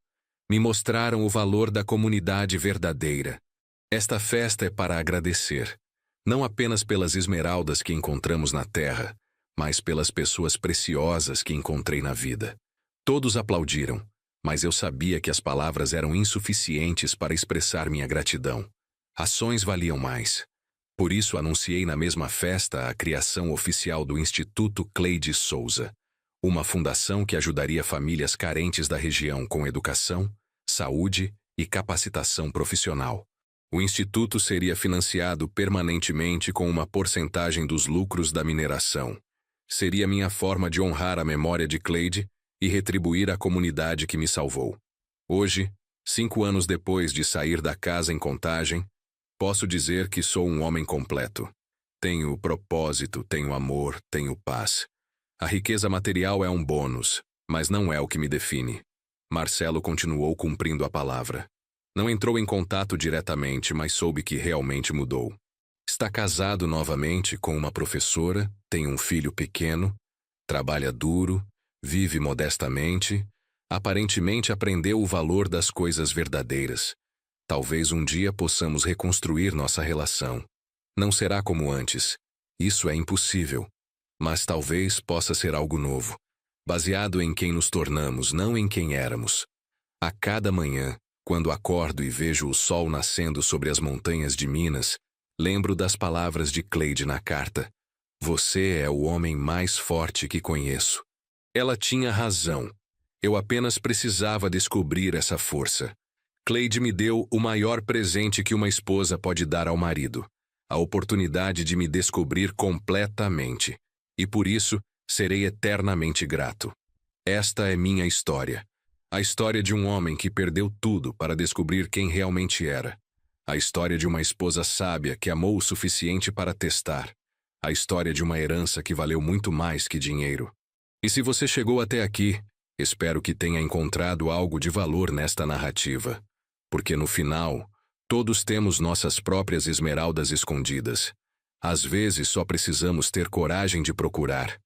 me mostraram o valor da comunidade verdadeira. Esta festa é para agradecer, não apenas pelas esmeraldas que encontramos na terra, mas pelas pessoas preciosas que encontrei na vida. Todos aplaudiram, mas eu sabia que as palavras eram insuficientes para expressar minha gratidão. Ações valiam mais. Por isso anunciei na mesma festa a criação oficial do Instituto Cleide Souza, uma fundação que ajudaria famílias carentes da região com educação, saúde e capacitação profissional. O instituto seria financiado permanentemente com uma porcentagem dos lucros da mineração. Seria minha forma de honrar a memória de Cleide e retribuir à comunidade que me salvou. Hoje, 5 anos depois de sair da casa em Contagem, posso dizer que sou um homem completo. Tenho propósito, tenho amor, tenho paz. A riqueza material é um bônus, mas não é o que me define. Marcelo continuou cumprindo a palavra. Não entrou em contato diretamente, mas soube que realmente mudou. Está casado novamente com uma professora, tem um filho pequeno, trabalha duro, vive modestamente, aparentemente aprendeu o valor das coisas verdadeiras. Talvez um dia possamos reconstruir nossa relação. Não será como antes. Isso é impossível. Mas talvez possa ser algo novo, baseado em quem nos tornamos, não em quem éramos. A cada manhã, quando acordo e vejo o sol nascendo sobre as montanhas de Minas, lembro das palavras de Cleide na carta. Você é o homem mais forte que conheço. Ela tinha razão. Eu apenas precisava descobrir essa força. Cleide me deu o maior presente que uma esposa pode dar ao marido, a oportunidade de me descobrir completamente. E por isso, serei eternamente grato. Esta é minha história. A história de um homem que perdeu tudo para descobrir quem realmente era. A história de uma esposa sábia que amou o suficiente para testar. A história de uma herança que valeu muito mais que dinheiro. E se você chegou até aqui, espero que tenha encontrado algo de valor nesta narrativa. Porque no final, todos temos nossas próprias esmeraldas escondidas. Às vezes só precisamos ter coragem de procurar.